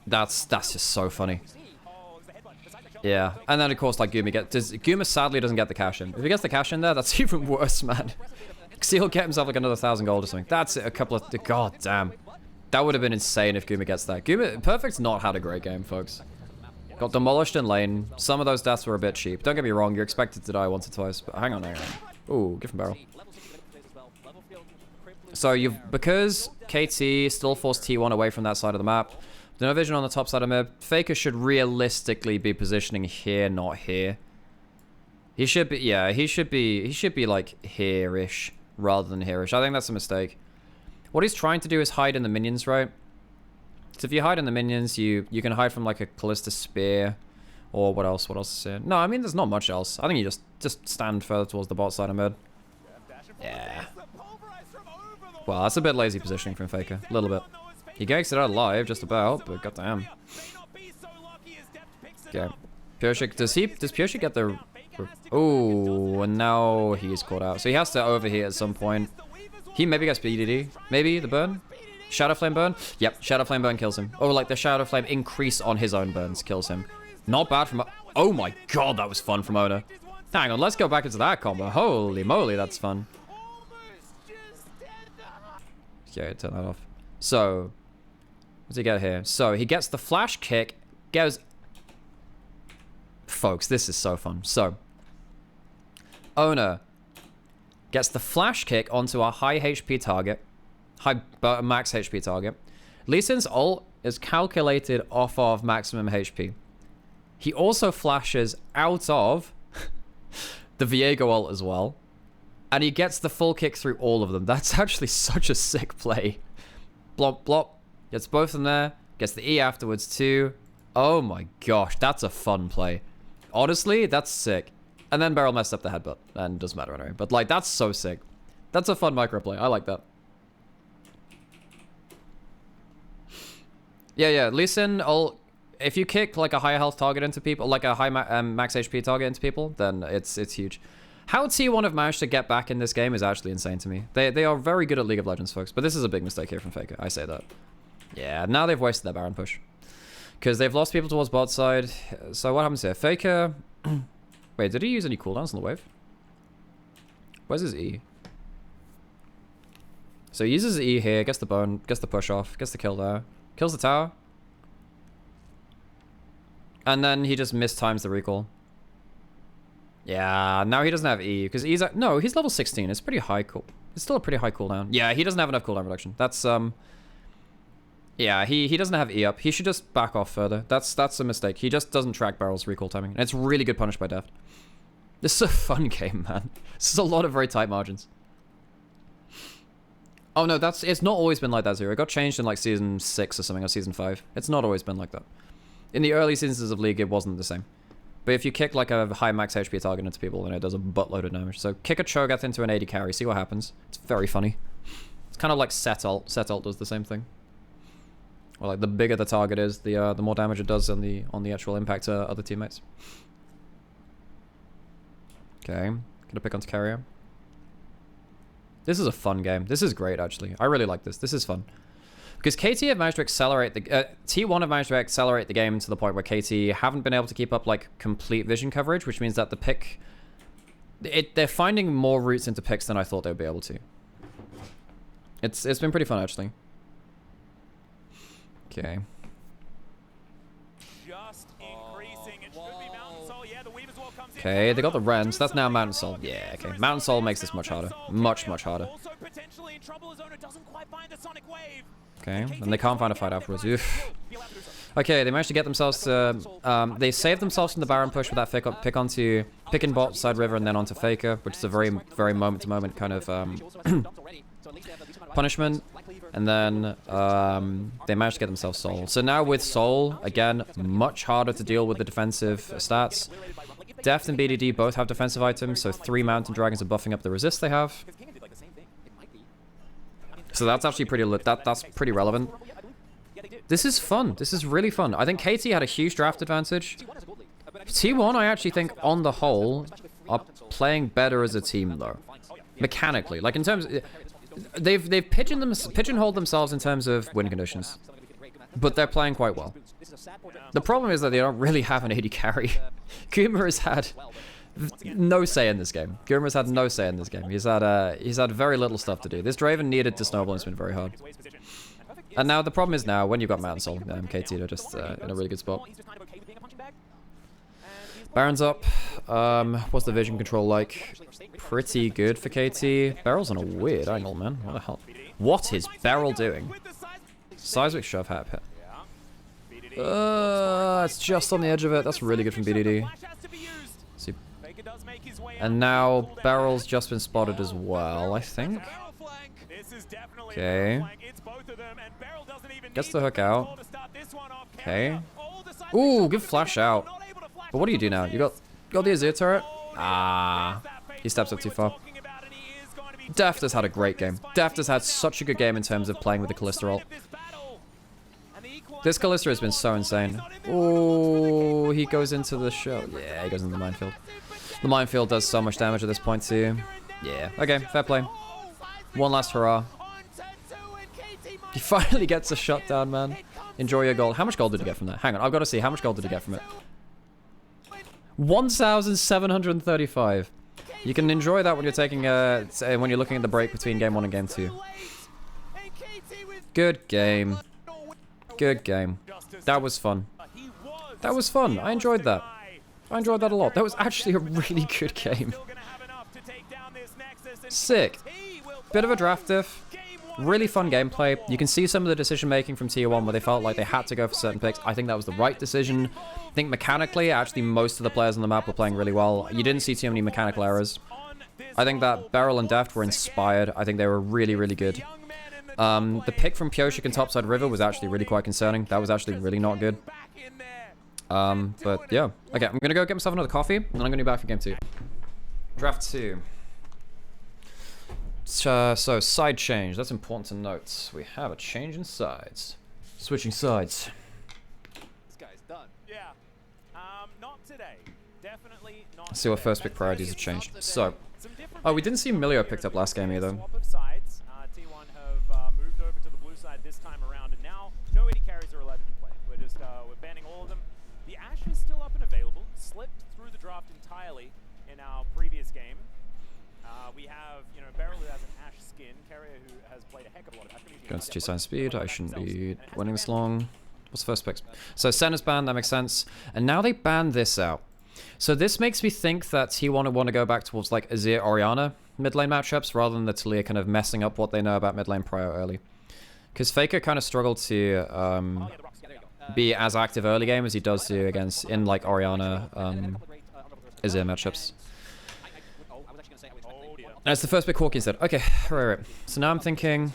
That's just so funny. Yeah. And then of course like Guma sadly doesn't get the cash in. If he gets the cash in there, that's even worse, man. Because he'll get himself like another 1,000 gold or something. That's a couple of... God damn. That would have been insane if Guma gets that. Perfect's not had a great game, folks. Got demolished in lane. Some of those deaths were a bit cheap. Don't get me wrong, you're expected to die once or twice, but hang on. Ooh, give him Beryl. So because KT still forced T1 away from that side of the map, no vision on the top side of mid. Faker should realistically be positioning here, not here. He should be, yeah, he should be like here-ish rather than here-ish. I think that's a mistake. What he's trying to do is hide in the minions, right? So if you hide in the minions, you can hide from like a Callista Spear, or what else? What else is here? No, I mean there's not much else. I think you just stand further towards the bot side of mid. Yeah. Well, that's a bit lazy positioning from Faker, a little bit. He gets it out alive, just about, but goddamn. Okay, Pureshik, does Pureshik get the? Oh, and now he's caught out, so he has to overheat at some point. He maybe gets BDD, maybe the burn. Shadow Flame burn? Yep, Shadow Flame burn kills him. Oh, like the Shadow Flame increase on his own burns kills him. Not bad from... Oh my god, that was fun from Oda. Hang on, let's go back into that combo. Holy moly, that's fun. Okay, turn that off. So, what does he get here? So, he gets the flash kick, goes... Folks, this is so fun. So, Ona gets the flash kick onto a high HP target. High max HP target. Lee Sin's ult is calculated off of maximum HP. He also flashes out of the Viego ult as well. And he gets the full kick through all of them. That's actually such a sick play. Blop, blop. Gets both of them there. Gets the E afterwards too. Oh my gosh, that's a fun play. Honestly, that's sick. And then Beryl messed up the headbutt. And it doesn't matter anyway. But like, that's so sick. That's a fun micro play. I like that. Yeah, Lee Sin, if you kick like a higher health target into people, like a high max HP target into people, then it's huge. How T1 have managed to get back in this game is actually insane to me. They are very good at League of Legends, folks, but this is a big mistake here from Faker. I say that. Yeah, now they've wasted their Baron push. Because they've lost people towards bot side. So what happens here? Faker... Wait, did he use any cooldowns on the wave? Where's his E? So he uses E here, gets the bone, gets the push off, gets the kill there. Kills the tower. And then he just mistimes the recall. Yeah, now he doesn't have E, because E's... No, he's level 16. It's pretty high cool. It's still a pretty high cooldown. Yeah, he doesn't have enough cooldown reduction. That's, Yeah, he doesn't have E up. He should just back off further. That's a mistake. He just doesn't track Barrel's recall timing. And it's really good punish by Deft. This is a fun game, man. This is a lot of very tight margins. Oh no, it's not always been like that, Zero. It got changed in like season 6 or something, or season 5. It's not always been like that. In the early seasons of League, it wasn't the same. But if you kick like a high max HP target into people, then it does a buttload of damage. So kick a Cho'Gath into an 80 carry, see what happens. It's very funny. It's kind of like Set ult. Set ult does the same thing. Or like the bigger the target is, the more damage it does on the actual impact to other teammates. Okay, gonna pick onto carrier. This is a fun game. This is great, actually. I really like this. This is fun. Because KT have managed to accelerate the... T1 have managed to accelerate the game to the point where KT haven't been able to keep up, like, complete vision coverage, which means that the pick... They're finding more routes into picks than I thought they would be able to. It's been pretty fun, actually. Okay. Okay, they got the Rens. That's now Mountain Soul. Yeah, okay. Mountain Soul makes this much harder. Much harder. Okay, and they can't find a fight afterwards. Oof. Okay, they managed to get themselves to... they saved themselves from the Baron push with that pick onto... Pick in bot, side river, and then onto Faker, which is a very, very moment-to-moment kind of punishment. And then they managed to get themselves Soul. So now with Soul, again, much harder to deal with the defensive stats. Deft and BDD both have defensive items, so 3 Mountain Dragons are buffing up the resist they have. So that's actually pretty that's pretty relevant. This is fun. This is really fun. I think KT had a huge draft advantage. T1, I actually think, on the whole, are playing better as a team, though. Mechanically. Like, in terms... They've pigeonholed themselves in terms of win conditions. But they're playing quite well. The problem is that they don't really have an AD carry. Kuma has had no say in this game. Guma's had no say in this game. He's had very little stuff to do. This Draven needed to snowball and it's been very hard. And now the problem is now when you've got Mountain Soul, KT are just in a really good spot. Baron's up. What's the vision control like? Pretty good for KT. Barrel's on a weird angle, man. What the hell? What is Barrel doing? Seismic shove hat hit. It's just on the edge of it. That's really good from BDD. See. And now Barrel's just been spotted as well, I think. Okay. Gets the hook out. Okay. Ooh, good flash out. But what do you do now? You got the Azir turret? Ah. He steps up too far. Deft has had a great game. Deft has had such a good game in terms of playing with the Kalista ult. This Kalista has been so insane. Ooh, he goes into the show. Yeah, he goes into the minefield. The minefield does so much damage at this point too. Yeah, okay, fair play. One last hurrah. He finally gets a shutdown, man. Enjoy your gold. How much gold did he get from that? Hang on, I've got to see. How much gold did he get from it? 1,735. You can enjoy that when you're taking when you're looking at the break between game 1 and game 2. Good game. Good game. That was fun. That was fun. I enjoyed that. I enjoyed that a lot. That was actually a really good game. Sick. Bit of a draft diff. Really fun gameplay. You can see some of the decision making from Tier 1 where they felt like they had to go for certain picks. I think that was the right decision. I think mechanically, actually most of the players on the map were playing really well. You didn't see too many mechanical errors. I think that Beryl and Deft were inspired. I think they were really, really good. The pick from Pioshik and Topside River was actually really quite concerning. That was actually really not good. But yeah. Okay, I'm gonna go get myself another coffee, and I'm gonna be back for game 2. Draft 2. So, side change. That's important to note. We have a change in sides. Switching sides. This guy's done. Yeah. Not today. Definitely not. Let's see what first pick priorities have changed. So, oh, we didn't see Emilio picked up last game either. Swap of sides. T1 have moved over to the blue side this time around, and now no AD carries are allowed to play. We're just we're banning all of them. The Ashe is still up and available. Slipped through the draft entirely in our previous game. We have, you know, Beryl who has an Ashe skin, Carrier who has played a heck of a lot of Ashe. Going to 2-side speed. I shouldn't be winning this long. What's the first pick? So Senna's banned, that makes sense. And now they banned this out. So this makes me think that T1 want to go back towards like Azir Orianna mid lane matchups rather than the Talia kind of messing up what they know about mid lane prior early. Because Faker kind of struggled to be as active early game as he does do against in like Orianna Azir matchups. And it's the first big Corki instead. Okay, right. So now I'm thinking...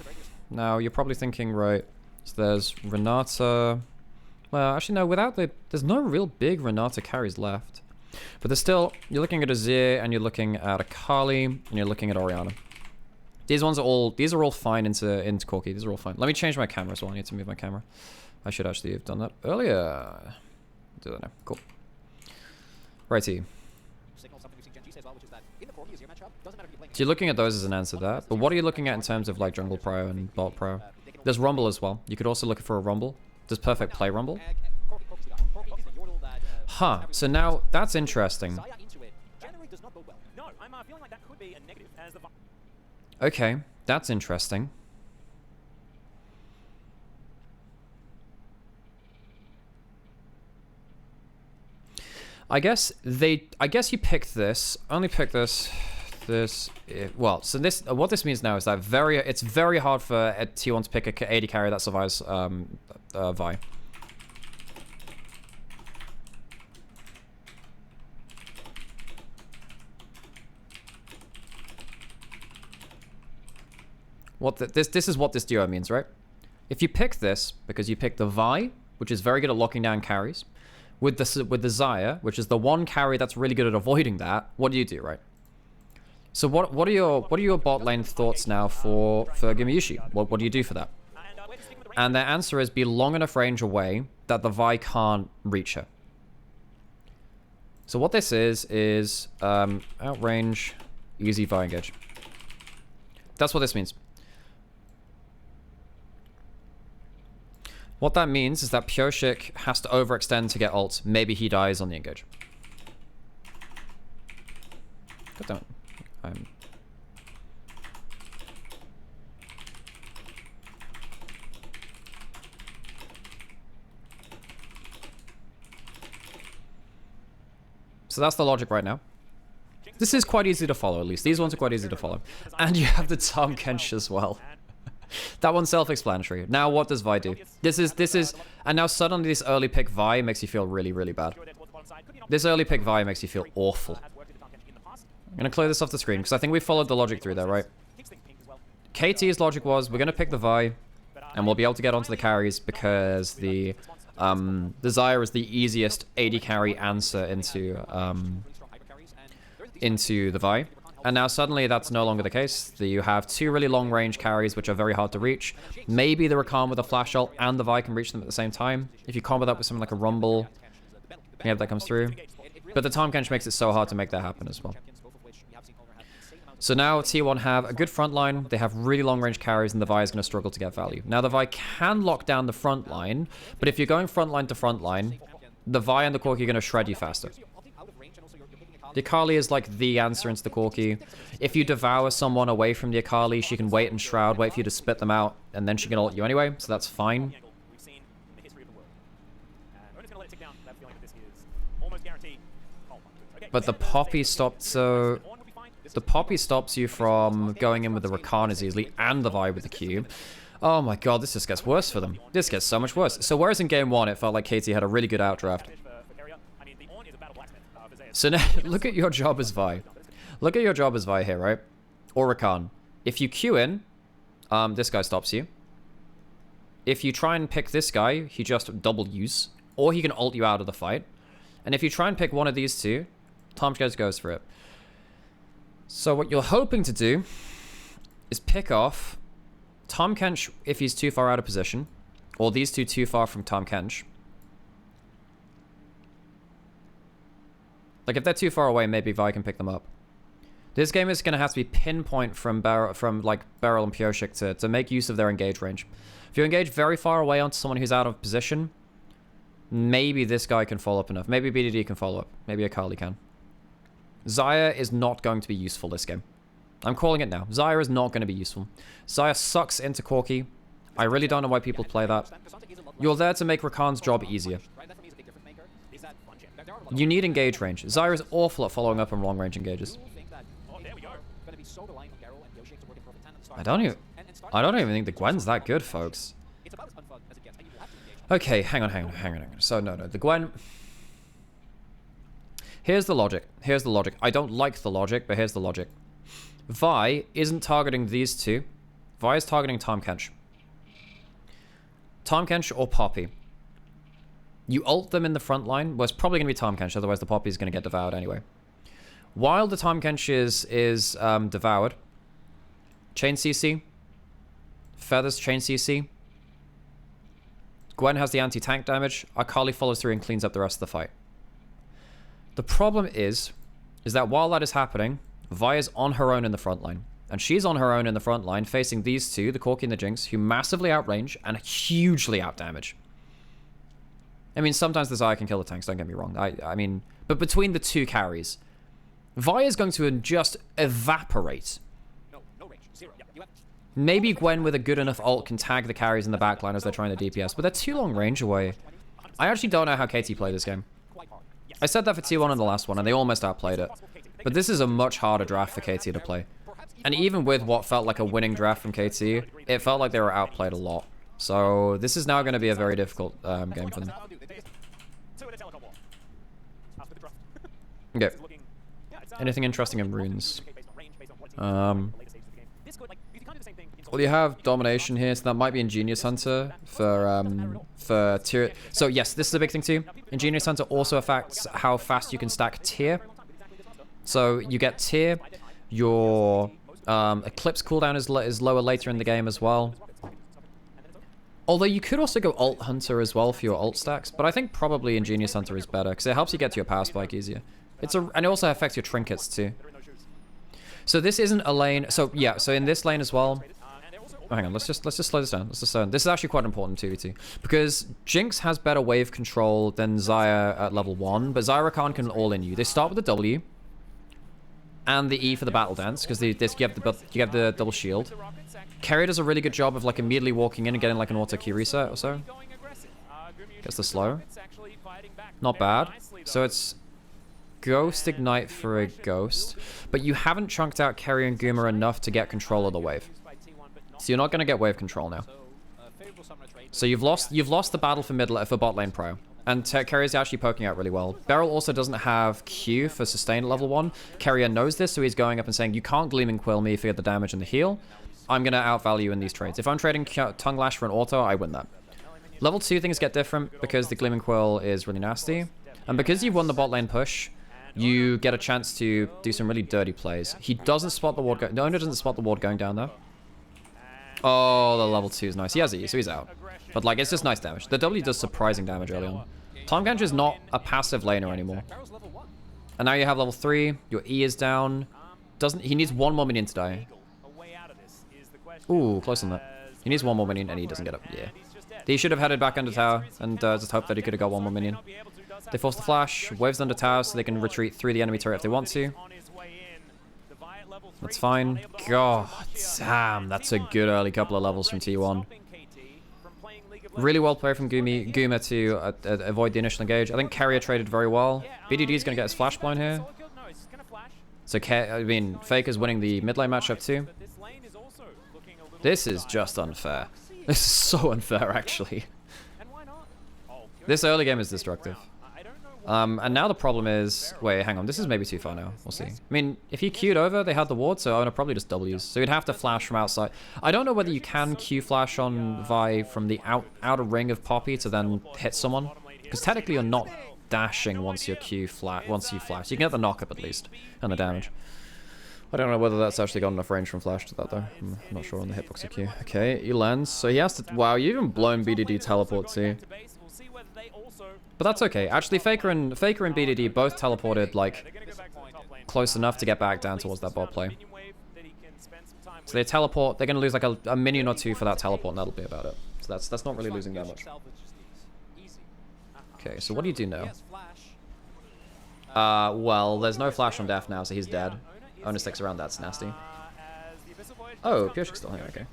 Now, you're probably thinking, right, so there's Renata... Well, actually, no, without the... There's no real big Renata carries left. But there's still... You're looking at Azir, and you're looking at Akali, and you're looking at Orianna. These ones are all... These are all fine into Corki. These are all fine. Let me change my camera as well. I need to move my camera. I should actually have done that earlier. Do that now. Cool. Righty. So you're looking at those as an answer there, but what are you looking at in terms of like jungle prio and bot prio? There's Rumble as well. You could also look for a Rumble. Does Perfect play Rumble? Huh, so now that's interesting. Okay, that's interesting. I guess you picked this, only pick this. Well, so this, what this means now is that it's very hard for a T1 to pick a AD carry that survives Vi. This is what this duo means, right? If you pick this because you pick the Vi, which is very good at locking down carries, with the Xayah, which is the one carry that's really good at avoiding that, what do you do, right? So what are your bot lane thoughts now for Gimiyushi? What do you do for that? And their answer is be long enough range away that the Vi can't reach her. So what this is outrange, easy Vi engage. That's what this means. What that means is that Pioshik has to overextend to get ult. Maybe he dies on the engage. God damn it. So that's the logic right now. This is quite easy to follow, at least. These ones are quite easy to follow. And you have the Tahm Kench as well. That one's self-explanatory. Now what does Vi do? This is, and now suddenly this early pick Vi makes you feel really, really bad. This early pick Vi makes you feel awful. I'm gonna clear this off the screen, because I think we followed the logic through there, right? KT's logic was, we're gonna pick the Vi, and we'll be able to get onto the carries because the Xayah is the easiest AD carry answer into the Vi. And now suddenly that's no longer the case. You have two really long range carries which are very hard to reach. Maybe the Rakan with a flash ult and the Vi can reach them at the same time. If you combo that with something like a Rumble, yeah, that comes through. But the Tahm Kench makes it so hard to make that happen as well. So now T1 have a good front line, they have really long range carries, and the Vi is going to struggle to get value. Now the Vi can lock down the front line, but if you're going front line to front line, the Vi and the Corki are going to shred you faster. The Akali is like the answer into the Corki. If you devour someone away from the Akali, she can wait and shroud, wait for you to spit them out, and then she can ult you anyway, so that's fine. But the Poppy stopped, so... The Poppy stops you from going in with the Rakan as easily, and the Vi with the Q. Oh my god, this just gets worse for them. This gets so much worse. So whereas in game 1 it felt like KT had a really good outdraft. So now, look at your job as Vi. Look at your job as Vi here, right? Or Rakan. If you Q in, this guy stops you. If you try and pick this guy, he just double use. Or he can ult you out of the fight. And if you try and pick one of these two, Tahm Kench goes for it. So what you're hoping to do is pick off Tahm Kench if he's too far out of position, or these two too far from Tahm Kench. Like if they're too far away, maybe Vi can pick them up. This game is going to have to be pinpoint from Beryl and Pyosik to make use of their engage range. If you engage very far away onto someone who's out of position, maybe this guy can follow up enough. Maybe BDD can follow up. Maybe Akali can. Xayah is not going to be useful this game. I'm calling it now. Xayah is not going to be useful. Xayah sucks into Corki. I really don't know why people play that. You're there to make Rakan's job easier. You need engage range. Xayah is awful at following up on long range engages. I don't even think the Gwen's that good, folks. Okay, hang on. So no, the Gwen... Here's the logic. I don't like the logic, but here's the logic. Vi isn't targeting these two. Vi is targeting Tahm Kench. Tahm Kench or Poppy. You ult them in the front line. Well, it's probably going to be Tahm Kench, otherwise the Poppy is going to get devoured anyway. While the Tahm Kench is devoured, chain CC, Feathers chain CC, Gwen has the anti-tank damage, Akali follows through and cleans up the rest of the fight. The problem is that while that is happening, Vi is on her own in the front line. And she's on her own in the front line, facing these two, the Corki and the Jinx, who massively outrange and hugely outdamage. I mean, sometimes the Xayah can kill the tanks, don't get me wrong. I mean, but between the two carries, Vi is going to just evaporate. Maybe Gwen with a good enough ult can tag the carries in the backline as they're trying to DPS, but they're too long range away. I actually don't know how KT played this game. I said that for T1 in the last one, and they almost outplayed it. But this is a much harder draft for KT to play. And even with what felt like a winning draft from KT, it felt like they were outplayed a lot. So this is now going to be a very difficult game for them. Okay. Anything interesting in runes? Well, you have domination here, so that might be Ingenious Hunter for tier. So yes, this is a big thing too. Ingenious Hunter also affects how fast you can stack tier. So you get tier, your Eclipse cooldown is lower later in the game as well. Although you could also go Alt Hunter as well for your ult stacks, but I think probably Ingenious Hunter is better because it helps you get to your power spike easier. And it also affects your trinkets too. So this isn't a lane. So yeah, so in this lane as well. Oh, hang on, let's just slow this down. This is actually quite important 2v2 because Jinx has better wave control than Xayah at level 1, but Xayah Rakan can all in you. They start with the W and the E for the battle dance because you have the double shield. Kerry does a really good job of like immediately walking in and getting like an auto key reset or so. Gets the slow. Not bad. So it's Ghost Ignite for a Ghost, but you haven't chunked out Carry and Goomer enough to get control of the wave. So you're not going to get wave control now. So you've lost the battle for for bot lane pro. And Carrier is actually poking out really well. Beryl also doesn't have Q for sustain at level 1. Carrier knows this, so he's going up and saying, you can't Gleaming Quill me for the damage and the heal. I'm going to outvalue you in these trades. If I'm trading Tongue Lash for an auto, I win that. Level 2 things get different because the Gleaming Quill is really nasty. And because you've won the bot lane push, you get a chance to do some really dirty plays. He doesn't spot the ward. No, he doesn't spot the ward going down there. Oh, the level 2 is nice. He has E, so he's out. But like, it's just nice damage. The W does surprising damage early on. Time Gauge is not a passive laner anymore. And now you have level 3. Your E is down. He needs one more minion to die. Ooh, close on that. He needs one more minion and he doesn't get up. Yeah. He should have headed back under tower and just hoped that he could have got one more minion. They force the flash. Waves under tower so they can retreat through the enemy turret if they want to. That's fine. God damn, that's a good early couple of levels from T1. Really well played from Goomer to avoid the initial engage. I think Carrier traded very well. BDD is going to get his flash blown here. So, I mean, Faker's winning the mid lane matchup too. This is just unfair. This is so unfair, actually. This early game is destructive. And now the problem is... Wait, hang on. This is maybe too far now. We'll see. I mean, if he queued over, they had the ward, so I would probably just W's. So you'd have to flash from outside. I don't know whether you can Q flash on Vi from the outer ring of Poppy to then hit someone. Because technically you're not dashing once you flash. You can get the knock-up at least, and the damage. I don't know whether that's actually got enough range from flash to that though. I'm not sure on the hitbox of Q. Okay, he lands. So he has to... Wow, you even blown BDD teleport too. But that's okay. Actually, Faker and BDD both teleported, like, close enough to get back down towards that bot play. So they teleport. They're going to lose, like, a minion or two for that teleport, and that'll be about it. So that's not really losing that much. Okay, so what do you do now? Well, there's no flash on Def now, so he's dead. Owner sticks around, that's nasty. Oh, Pioshik's still here, okay.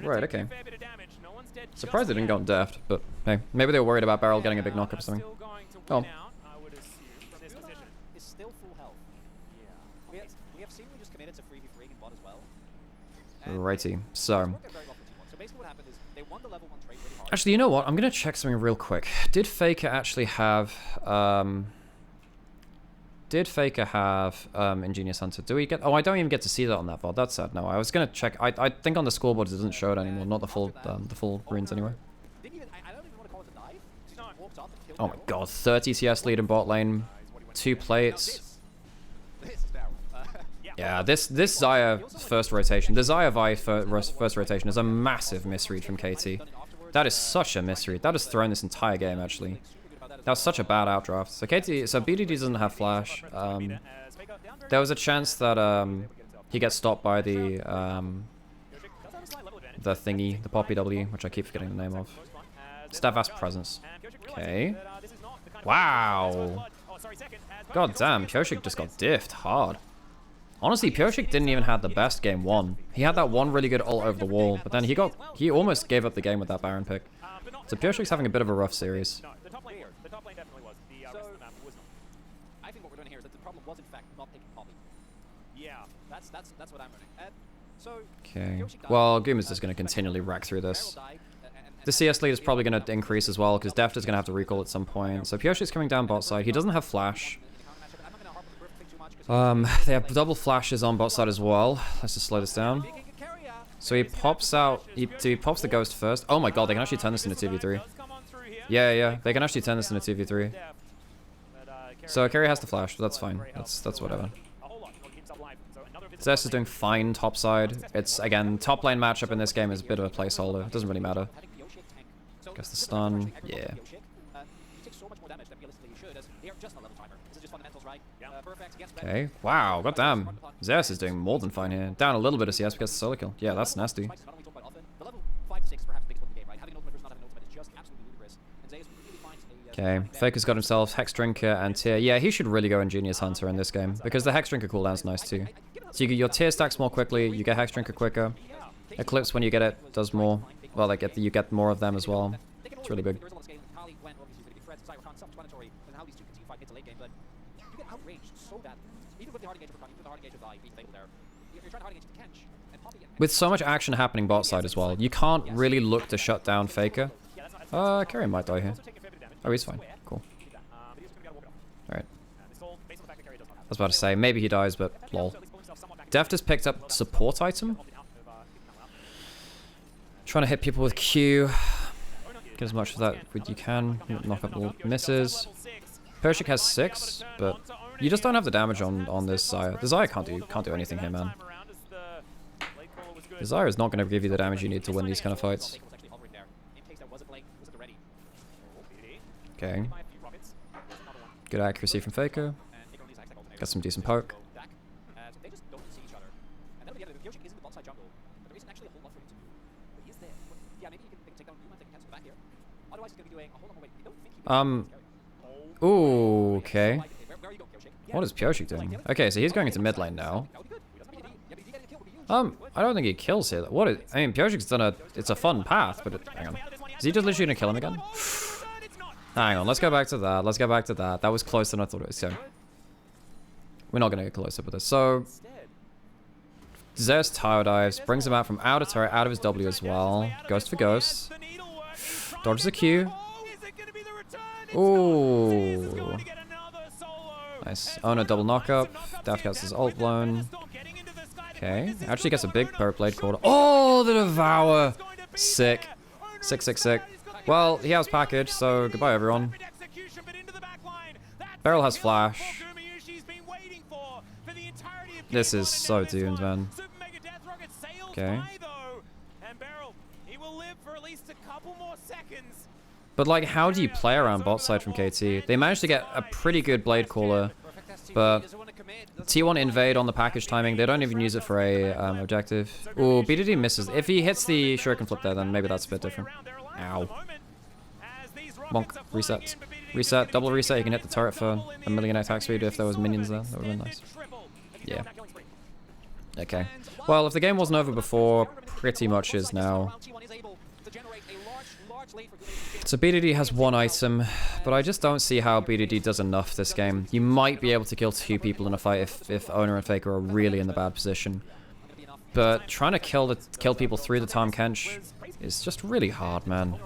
Right, okay. Surprised they didn't go on Deft, but hey, maybe they were worried about Beryl getting a big knock-up or something. Oh. Righty, so... Actually, you know what? I'm gonna check something real quick. Did Faker actually have... Ingenious Hunter? Do we get... Oh, I don't even get to see that on that VOD. That's sad. No, I was going to check. I think on the scoreboard it doesn't show it anymore. Not the full runes anyway. Oh my god. 30 CS lead in bot lane. 2 plates. Yeah, this Xayah first rotation. The Xayah Vi first rotation is a massive misread from KT. That is such a misread. That has thrown this entire game, actually. That was such a bad outdraft. So BDD doesn't have flash. There was a chance that he gets stopped by the thingy, the Poppy W, which I keep forgetting the name of. Steadfast Presence. Okay. Wow. God damn, Pioshik just got diffed hard. Honestly, Pioshik didn't even have the best game 1. He had that one really good ult over the wall, but then he almost gave up the game with that Baron pick. So Pioshik's having a bit of a rough series. That's what I'm learning. Okay. Well, Goomer's just going to continually rack through this. The CS lead is probably going to increase as well, because Deft is going to have to recall at some point. So Pioshik's coming down bot side. He doesn't have flash. They have double flashes on bot side as well. Let's just slow this down. So he pops out... He pops the ghost first. Oh my god, they can actually turn this into 2v3. Yeah. They can actually turn this into 2v3. So Carrier has to flash, but that's fine. That's whatever. Zest is doing fine top side. It's, again, top lane matchup in this game is a bit of a placeholder. It doesn't really matter. Guess the stun. Yeah. Okay. Wow, goddamn. Zeus is doing more than fine here. Down a little bit of CS because of the solo kill. Yeah, that's nasty. Okay, Faker's got himself Hex Drinker and Tier. Yeah, he should really go Ingenious Hunter in this game, because the Hex Drinker cooldown's nice too. So you get your Tier stacks more quickly, you get Hex Drinker quicker. Eclipse, when you get it, does more. Well, like, you get more of them as well. It's really big. the late game, but you get outraged so badly. Even with the hard engage with the hard engage with being fatal there. You're trying to hard engage the Kench, and Poppy and With so much action happening bot side as well, you can't really look to shut down Faker. Carrion might die here. Oh, he's fine. Cool. Alright. I was about to say, maybe he dies, but lol. Deft has picked up support item. Trying to hit people with Q. Get as much of that as you can. Knock up all misses. Pershik has 6, but you just don't have the damage on this Xayah. The Xayah can't do anything here, man. The Xayah is not going to give you the damage you need to win these kind of fights. Okay. Good accuracy from Faker. Got some decent poke. Ooh, okay. What is Pyoshik doing? Okay, so he's going into mid lane now. I don't think he kills here. What is... I mean, Pyoshik's done a... It's a fun path, but... hang on. Is he just literally gonna kill him again? Hang on, let's go back to that. Let's go back to that. That was closer than I thought it was. So, we're not gonna get closer with this. So... Zeus tower dives, brings him out from out of turret, out of his W as well. Ghost for ghost. Dodges a Q. Ooh. Nice. Oh no, double knockup. Daft gets his ult blown. Okay. Actually gets a big perp blade called. Oh, the Devour! Sick. Sick, sick, sick. Well, he has package, so goodbye everyone. Beryl has flash. This is so doomed, man. Okay. But like, how do you play around bot side from KT? They managed to get a pretty good blade caller, but T1 invade on the package timing. They don't even use it for a objective. Ooh, BDD misses. If he hits the shuriken flip there, then maybe that's a bit different. Ow. Monk, reset. Reset, double reset. You can hit the turret for 1,000,000 attack speed if there was minions there. That would have been nice. Yeah. Okay. Well, if the game wasn't over before, pretty much is now. So BDD has 1 item, but I just don't see how BDD does enough this game. You might be able to kill 2 people in a fight if Owner and Faker are really in the bad position. But trying to kill people through the Tahm Kench is just really hard, man.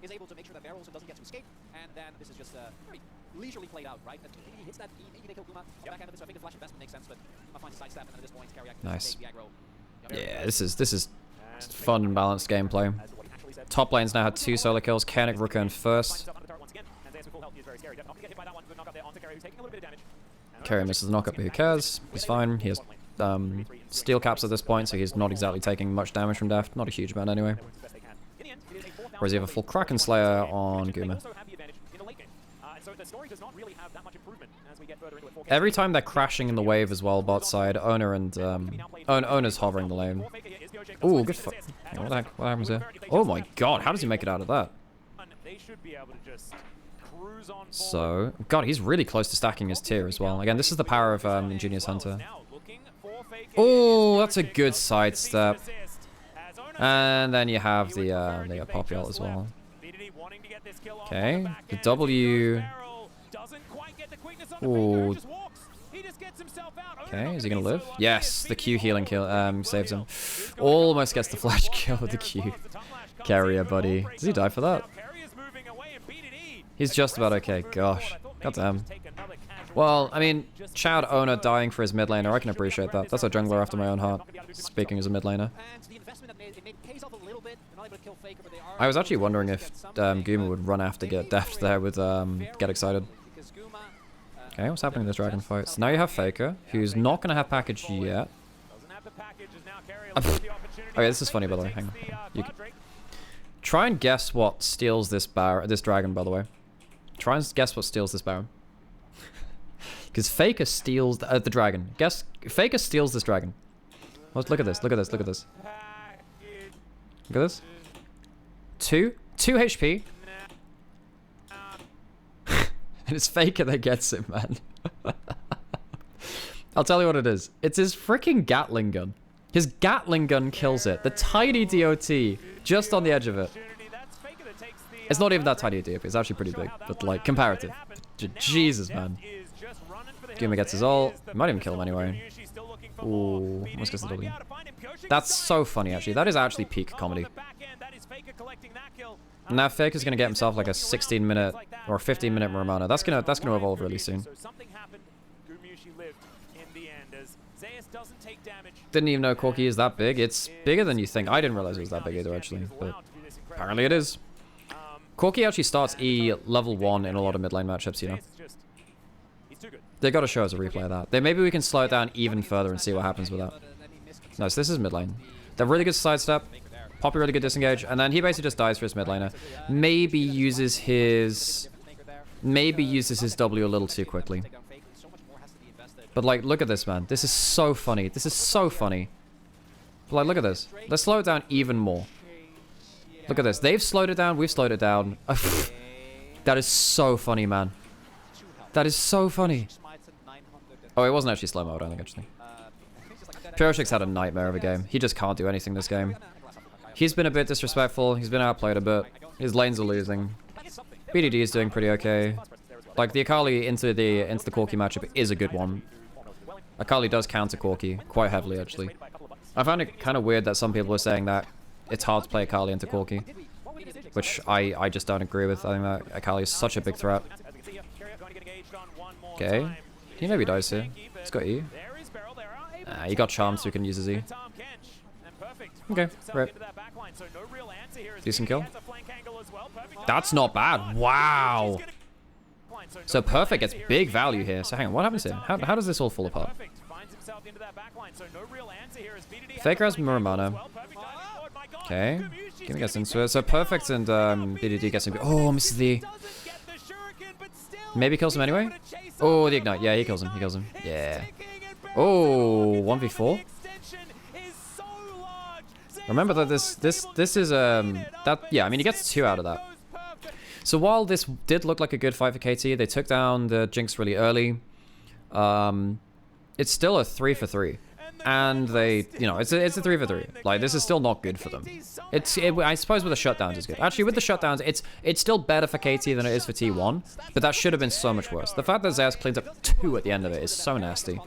Is able to make sure that Barrels doesn't get to escape, and then this is just very leisurely played out, right? He hits that, he kill Kuma. Back end of this, so I think the flash investment makes sense, but Kuma finds a sidestep, and then at this point, nice. Yeah, this is fun and balanced gameplay. Top lanes now had 2 solo kills. Kanik, Ruka in first. Carry misses the knockup, but who cares? He's fine. He has steel caps at this point, so he's not exactly taking much damage from Daft. Not a huge amount anyway. Whereas you have a full Kraken Slayer on Guma. Every time they're crashing in the wave as well, bot side, Owner and Owner's hovering the lane. Ooh, good fuck. What the heck? What happens here? Oh my god, how does he make it out of that? So, god, he's really close to stacking his tier as well. Again, this is the power of Ingenious Hunter. Oh, that's a good sidestep. And then you have the Poppy ult as well. Okay, the W. Ooh. Okay, is he gonna live? Yes, the Q healing kill saves him. Almost gets the flash kill with the Q. Carrier, buddy. Does he die for that? He's just about okay. Gosh, goddamn. Well, I mean, Chad Owner dying for his mid laner, I can appreciate that. That's a jungler after my own heart. Speaking as a mid laner. I was actually wondering if Guma would run after get Deft there with Get Excited. Okay, what's happening in this dragon fight? So now you have Faker, who's not going to have package yet. Okay, this is funny, by the way. Hang on. You can try and guess what steals this dragon, by the way. Try and guess what steals this Baron. Because Faker steals the dragon. Guess Faker steals this dragon. Look at this. Look at this. Look at this. Look at this. 2 HP. And it's Faker that gets it, man. I'll tell you what it is. It's his freaking Gatling gun. His Gatling gun kills it. The tiny DOT just on the edge of it. It's not even that tiny a DP. It's actually pretty big, but like comparative. Jesus, man. Guma gets his ult. Might even kill him anyway. Ooh, almost gets the W. That's so funny, actually. That is actually peak comedy. And now Faker is gonna get himself like a 16-minute or 15-minute Muramana. That's gonna evolve really soon. Didn't even know Corki is that big. It's bigger than you think. I didn't realize it was that big either, actually. But apparently it is. Corki actually starts E level 1 in a lot of mid lane matchups, you know. They gotta show us a replay of that. Then maybe we can slow it down even further and see what happens with that. No, so this is mid lane. They're really good sidestep. Poppy really good disengage. And then he basically just dies for his mid laner. Maybe uses his W a little too quickly. But like, look at this, man. This is so funny. This is so funny. But like, look at this. Let's slow it down even more. Look at this. They've slowed it down. We've slowed it down. That is so funny, man. That is so funny. Oh, it wasn't actually slow-mo, I don't think, actually. Pyroshik's had a nightmare of a game. He just can't do anything this game. He's been a bit disrespectful. He's been outplayed a bit. His lanes are losing. BDD is doing pretty okay. Like, the Akali into the Corki matchup is a good one. Akali does counter Corki quite heavily, actually. I found it kind of weird that some people were saying that it's hard to play Akali into Corki, which I just don't agree with. I think that Akali is such a big threat. Okay. He maybe dies here. He's got E. He got charmed so he can use his E. Okay, right. Decent kill. That's not bad. Wow. So Perfect gets big value here. So hang on, what happens here? How does this all fall apart? Faker has Muramana. Okay. Gonna get into it. So Perfect and BDD gets him. Oh, misses the... Maybe kills him anyway? Oh, the Ignite. Yeah, he kills him. He kills him. Yeah. Oh, 1v4? Remember that this is yeah, I mean he gets 2 out of that. So while this did look like a good fight for KT, they took down the Jinx really early. It's still a 3 for 3. And they, you know, it's a 3 for 3. Like, this is still not good for them. I suppose with the shutdowns it's good. Actually, with the shutdowns, it's still better for KT than it is for T1, but that should have been so much worse. The fact that Zeus cleans up 2 at the end of it is so nasty.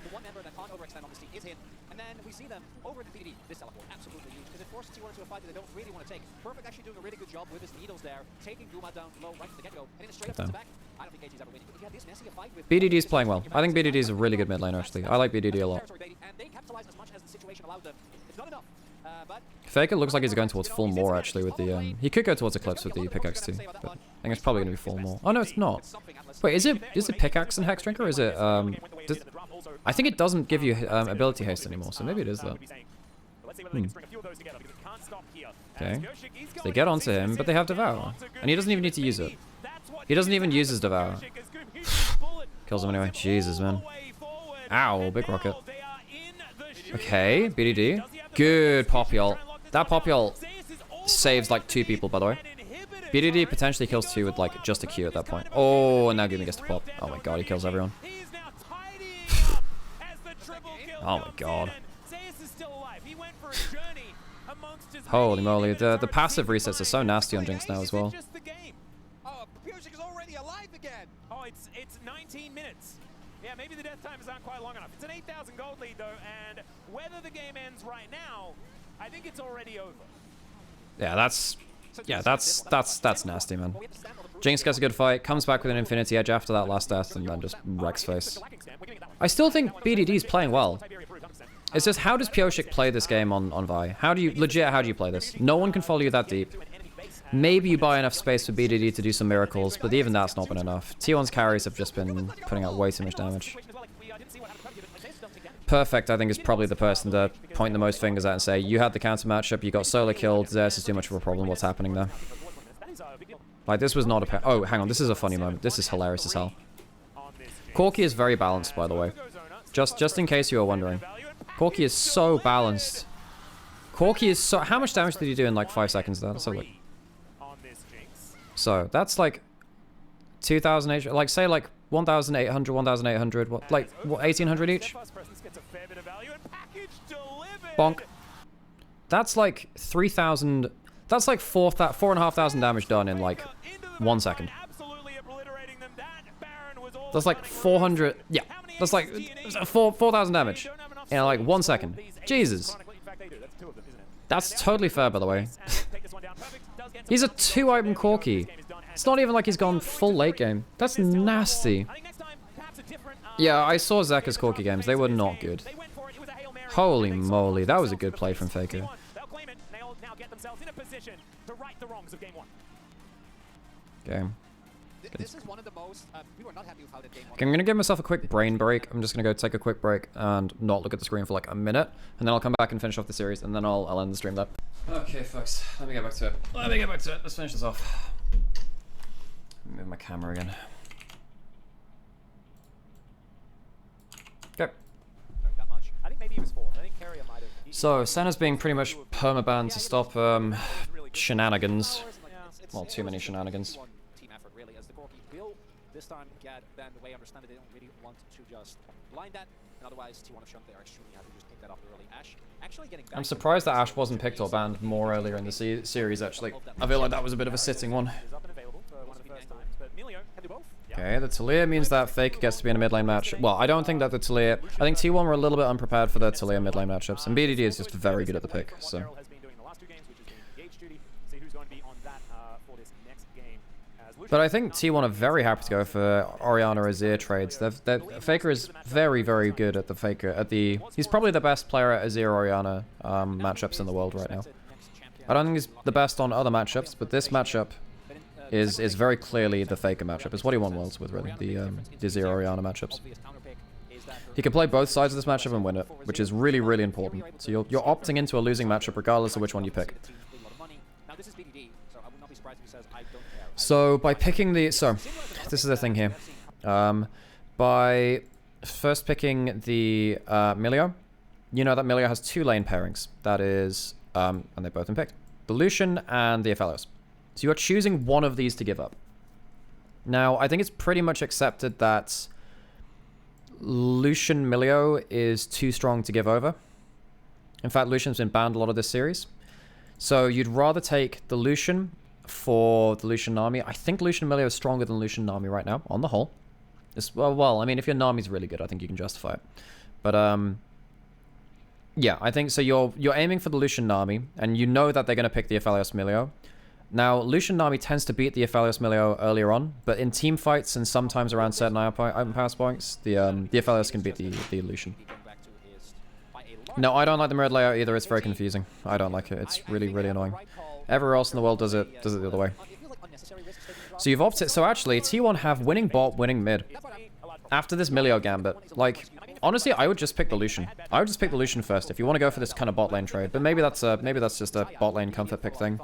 Perfect actually doing a really good job with his needles there, taking Guma down low right from the get-go, and then straight up to the back. I don't think KT's ever winning. If you had this messy a fight with BDD is playing well. I think BDD is a really good mid laner, actually. I like BDD a lot. and they capitalize as much as the situation allowed them. It's not enough, but Faker looks like he's going towards full more, actually, with the... He could go towards Eclipse with the pickaxe, too. But I think it's probably going to be full more. Oh, no, it's not. Wait, is it pickaxe and Hex Drink, or is it... I think it doesn't give you ability haste anymore, so maybe it is that. Okay. So they get onto him, but they have Devour. And he doesn't even need to use it. He doesn't even use his Devour. Kills him anyway. Jesus, man. Ow, big rocket. Okay, BDD. Good Poppy ult. That Poppy ult saves like 2 people, by the way. BDD potentially kills 2 with like just a Q at that point. Oh, and now Gumi gets to pop. Oh my god, he kills everyone. Oh my god. Holy moly, the passive resets are so nasty on Jinx now as well. oh, Pyroshik is already alive again. Oh, it's 19 minutes. Yeah, maybe the death timers aren't quite long enough. It's an 8,000 gold lead though, and whether the game ends right now, I think it's already over. Yeah, that's nasty, man. Jinx gets a good fight, comes back with an Infinity Edge after that last death, and then just wrecks face. I still think BDD's playing well. It's just, how does Pyroshik play this game on Vi? How do you play this? No one can follow you that deep. Maybe you buy enough space for BDD to do some miracles, but even that's not been enough. T1's carries have just been putting out way too much damage. Perfect, I think, is probably the person to point the most fingers at and say, you had the counter matchup, you got solo killed, Zeus is too much of a problem, what's happening there? Like, this was not a... Oh, hang on, this is a funny moment. This is hilarious as hell. Corki is very balanced, by the way. Just in case you were wondering. Corki is so balanced. Corki is so... How much damage did he do in like 5 seconds there? Let's have a look. So, that's like 2,000 like say like 1,800, 1,800, what, like what, 1,800 each? Bonk. That's like 3,000... That's like 4,500 damage done in like 1 second. That's like 400. Yeah, that's like 4,000 damage in like 1 second. Jesus. That's totally fair, by the way. He's a 2-item Corki. It's not even like he's gone full late game. That's nasty. Yeah, I saw Zeka's Corki games. They were not good. Holy moly, that was a good play from Faker. Game. This is one of the most. We were not happy with how that game went. Okay, I'm gonna give myself a quick brain break. I'm just gonna go take a quick break and not look at the screen for like a minute, and then I'll come back and finish off the series, and then I'll end the stream there. Okay, folks, let me get back to it. Let's finish this off. Move my camera again. Okay. I think maybe he was fourth. I think Carrier might have. So Senna's being pretty much permabanned to stop shenanigans. Well, too many shenanigans. Team effort really, as the Corki will this time get banned. The way I understand it, they don't really want to just blind that. And otherwise, T1 have shown they are extremely happy to just pick that up early. Ash actually getting back. I'm surprised that Ash wasn't picked or banned more earlier in the series, actually. I feel like that was a bit of a sitting one. Okay, the Talia means that Faker gets to be in a mid lane match. Well, I don't think that the Talia... I think T1 were a little bit unprepared for their Talia mid lane matchups, and BDD is just very good at the pick, so... But I think T1 are very happy to go for Orianna Azir trades. Faker is very, very good at the Faker. He's probably the best player at Azir Orianna matchups in the world right now. I don't think he's the best on other matchups, but this matchup is very clearly the Faker matchup. It's what he won worlds with, really, the Azir Orianna matchups. He can play both sides of this matchup and win it, which is really, really important. So you're opting into a losing matchup regardless of which one you pick. So by picking the... So, this is the thing here. By first picking the Milio, you know that Milio has 2 lane pairings. That is... and they've both been picked. The Lucian and the Aphelios. So you're choosing one of these to give up. Now, I think it's pretty much accepted that Lucian Milio is too strong to give over. In fact, Lucian's been banned a lot of this series. So you'd rather take the Lucian for the Lucian Nami. I think Lucian Milio is stronger than Lucian Nami right now, on the whole. Well, I mean, if your Nami's really good, I think you can justify it. But, yeah, I think so. You're aiming for the Lucian Nami, and you know that they're going to pick the Aphelios Milio. Now, Lucian Nami tends to beat the Aphelios Milio earlier on, but in team fights and sometimes around certain item pass points, the Aphelios can beat the Lucian. No, I don't like the mirrored layout either. It's very confusing. I don't like it. It's really, really annoying. Everywhere else in the world does it the other way. So you've opted... So actually, T1 have winning bot, winning mid. After this Milio gambit. Like, honestly, I would just pick the Lucian. I would just pick the Lucian first if you want to go for this kind of bot lane trade. But maybe that's just a bot lane comfort pick thing.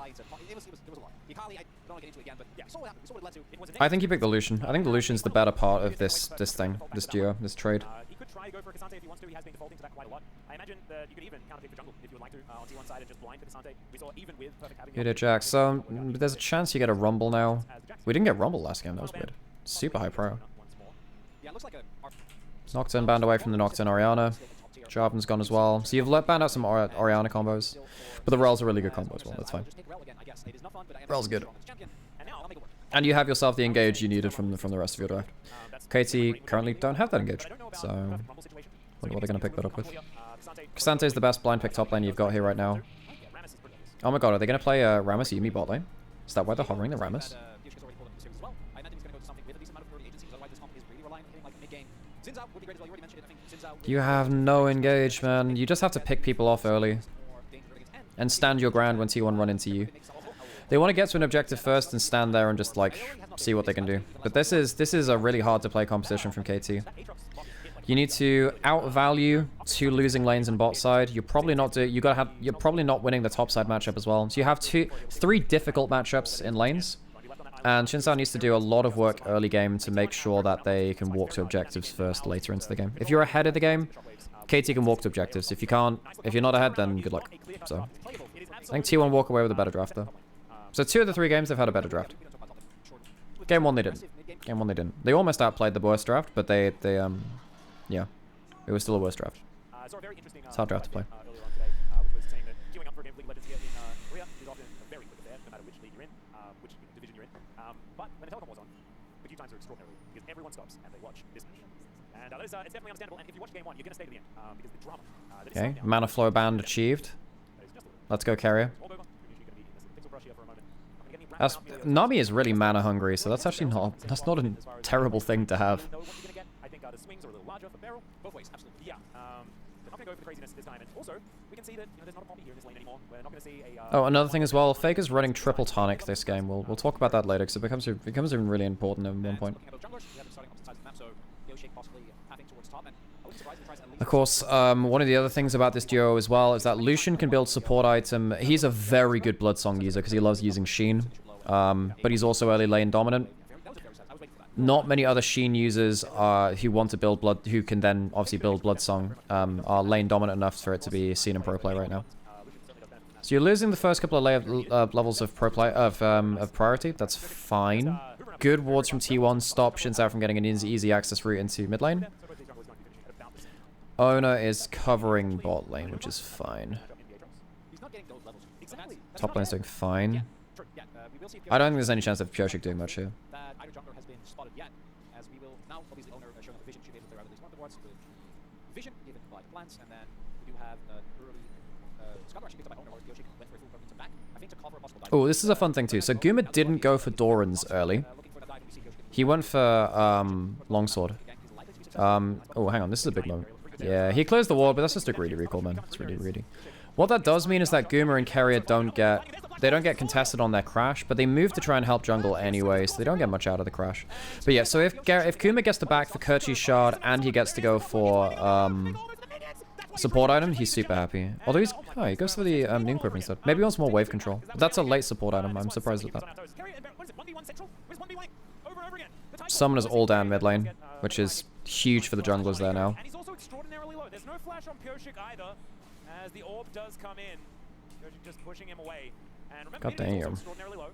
I think you pick the Lucian. I think the Lucian's the better part of this thing, this duo, this trade. He could try to go for Cassante if he wants to. He has been defaulting to that quite a lot. I imagine that you could even counter pick for jungle if you would like to on T1 side and just blind for Cassante. We saw even with perfect having... You did, Jack. So there's a chance you get a Rumble now. We didn't get Rumble last game. That was weird. Super high pro. Nocturne banned away from the Nocturne Orianna. Jarvan's gone as well. So you've banned out some Orianna combos. But the Rel's a really good combo as well. That's fine. Rel's good. And you have yourself the engage you needed from the rest of your draft. KT currently don't have that engage. So what are they going to pick that up with? Cassante is the best blind pick top lane you've got here right now. Oh my god, are they going to play Rammus Yuumi bot lane? Is that why they're hovering the Rammus? You have no engage, man. You just have to pick people off early. And stand your ground when T1 run into you. They want to get to an objective first and stand there and just, like, see what they can do. But this is a really hard to play composition from KT. You need to outvalue 2 losing lanes in bot side. You're probably not you're probably not winning the top side matchup as well. So you have 3 difficult matchups in lanes. And Xin needs to do a lot of work early game to make sure that they can walk to objectives first later into the game. If you're ahead of the game, KT can walk to objectives. If you're not ahead, then good luck. So I think T1 walk away with a better draft though. So 2 of the 3 games they've had a better draft. Game 1 they didn't. Game 1 they didn't. They almost outplayed the worst draft, but yeah. It was still a worse draft. It's a hard draft to play. And it's definitely understandable. And if you watch game one, you're going to stay to the end because the drama. That is Okay, slowing down. mana flow band achieved. That is just a little Let's go, carrier. bit. Pixel brush here for a moment. I'm gonna get any That's, wrapped around Nami is really mana hungry, so that's actually that's not a terrible thing to have. know what you're gonna get. I think the swings are a little larger for Beryl. Both ways, absolutely. Yeah. They're not gonna go for the craziness this time. And also, we can see that there's not a poppy here in this lane anymore. We're not gonna see a. Oh, another thing as well, Faker's running triple tonic this game. We'll talk about that later because it becomes even really important at one point. Of course, one of the other things about this duo as well is that Lucian can build support item. He's a very good Bloodsong user because he loves using Sheen, but he's also early lane dominant. Not many other Sheen users who want to build who can then obviously build Bloodsong are lane dominant enough for it to be seen in pro play right now. So you're losing the first couple of levels of pro play of priority. That's fine. Good wards from T1 stop Shinzao from getting an easy access route into mid lane. Ona is covering bot lane, which is fine. Top lane's doing fine. I don't think there's any chance of Pyoshik doing much here. Either jungler has been spotted yet, as we will now obviously owner showing up vision should be able to clear out at least one of the wards. Vision given by the plants, and then we do have early Scott actually picked up by owner or Yoshi went for a full coverage back. I think to cover a possible dive. Oh, this is a fun thing too. So Guma didn't go for Doran's early. Looking for the dive, we see Yoshi He went for Longsword. Oh, hang on, this is a big moment. Yeah, he clears the ward, but that's just a greedy recall, man. It's really greedy. What that does mean is that Guma and Carrier don't get contested on their crash, but they move to try and help jungle anyway, so they don't get much out of the crash. But yeah, so if Kuma gets the back for Kerchi's shard and he gets to go for support item, he's super happy. Although he goes for the Noon Quiver instead. Maybe he wants more wave control. But that's a late support item. I'm surprised at that. Summoners all down mid lane, which is huge for the junglers there now. And he's also extraordinarily low. There's no flash on Pyoshik either, as the orb does come in. Pyoshik just pushing him away. And remember, God damn. extraordinarily low.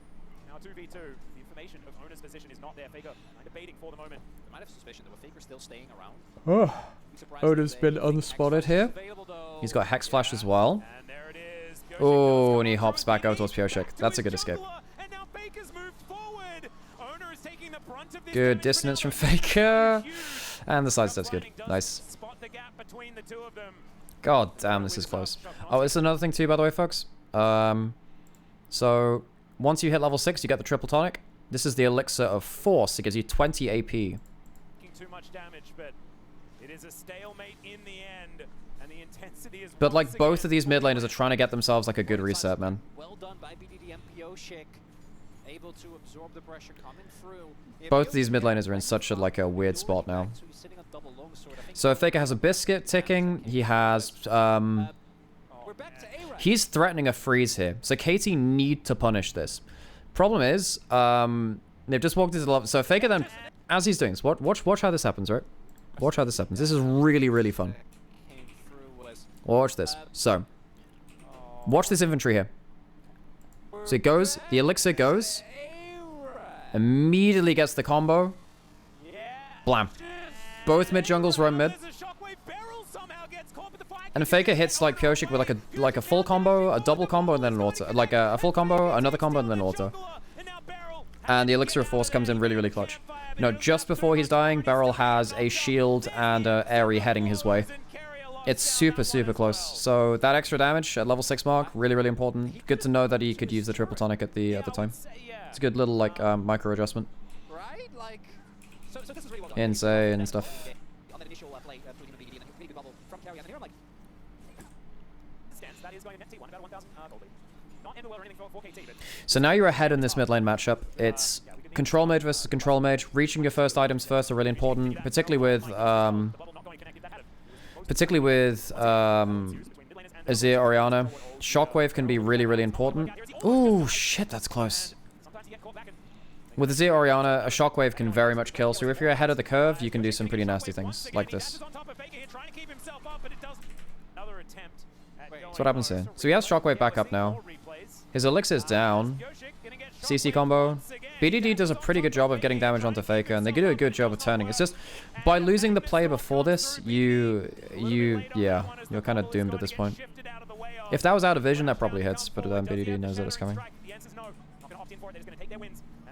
Now 2v2. The information of Ona's position is not there. Faker debating for the moment. I might have suspicion that with Faker still staying around. Oh, Oda's been unspotted here. He's got Hex Flash as well. And there it is. Oh, and he hops back out towards Pyoshik. That's a good escape. And now Faker's moved forward. Ona is taking the brunt of this Good damage, dissonance from but the Faker. huge. And the sidestep's good. Does Nice. spot the gap between the two of them. God damn, this is close. Oh, it's another thing too, by the way, folks. So once you hit level 6, you get the triple tonic. This is the elixir of force. It gives you 20 AP. Too much damage, but it is a stalemate in the end, and the intensity is. But like once both again of these mid laners are trying to get themselves like a good reset, man. Well done by BDD and Pyoshik, able to absorb the pressure coming through. Both of these mid laners are in such a like a weird spot now. So if Faker has a biscuit ticking, he has he's threatening a freeze here. So Katie need to punish this. Problem is, they've just walked into the level. So Faker then, as he's doing this, watch how this happens, right? Watch how this happens. This is really, really fun. Watch this. So, watch this infantry here. So it goes, the elixir goes, immediately gets the combo. Blam. Both mid jungles run mid. And Faker hits like Pyoshik with like a full combo, a double combo, and then an auto. Like a full combo, another combo, and then an auto. And the Elixir of Force comes in really, really clutch. You know, just before he's dying, Beryl has a shield and a Aerie heading his way. It's super, super close. So that extra damage at level 6 mark, really, really important. Good to know that he could use the triple tonic at the time. It's a good little like micro adjustment. Right? Like, so this is really well done. Insane and stuff. On that initial play, through the BDD, and a pretty good bubble from Carry. And here I'm like, that is going to T1, about 1,000 gold. Not end well or anything for KT, but So now you're ahead in this mid lane matchup. It's control mage versus control mage. Reaching your first items first are really important, particularly with Azir Orianna. Shockwave can be really, really important. Ooh, shit, that's close. With Azir Orianna, a Shockwave can very much kill, so if you're ahead of the curve, you can do some pretty nasty things, like this. That's what happens here. So he has Shockwave back up now. His Elixir's down. CC combo. BDD does a pretty good job of getting damage onto Faker, and they do a good job of turning. It's just, by losing the play before this, you're kind of doomed at this point. If that was out of vision, that probably hits, but BDD knows that it's coming.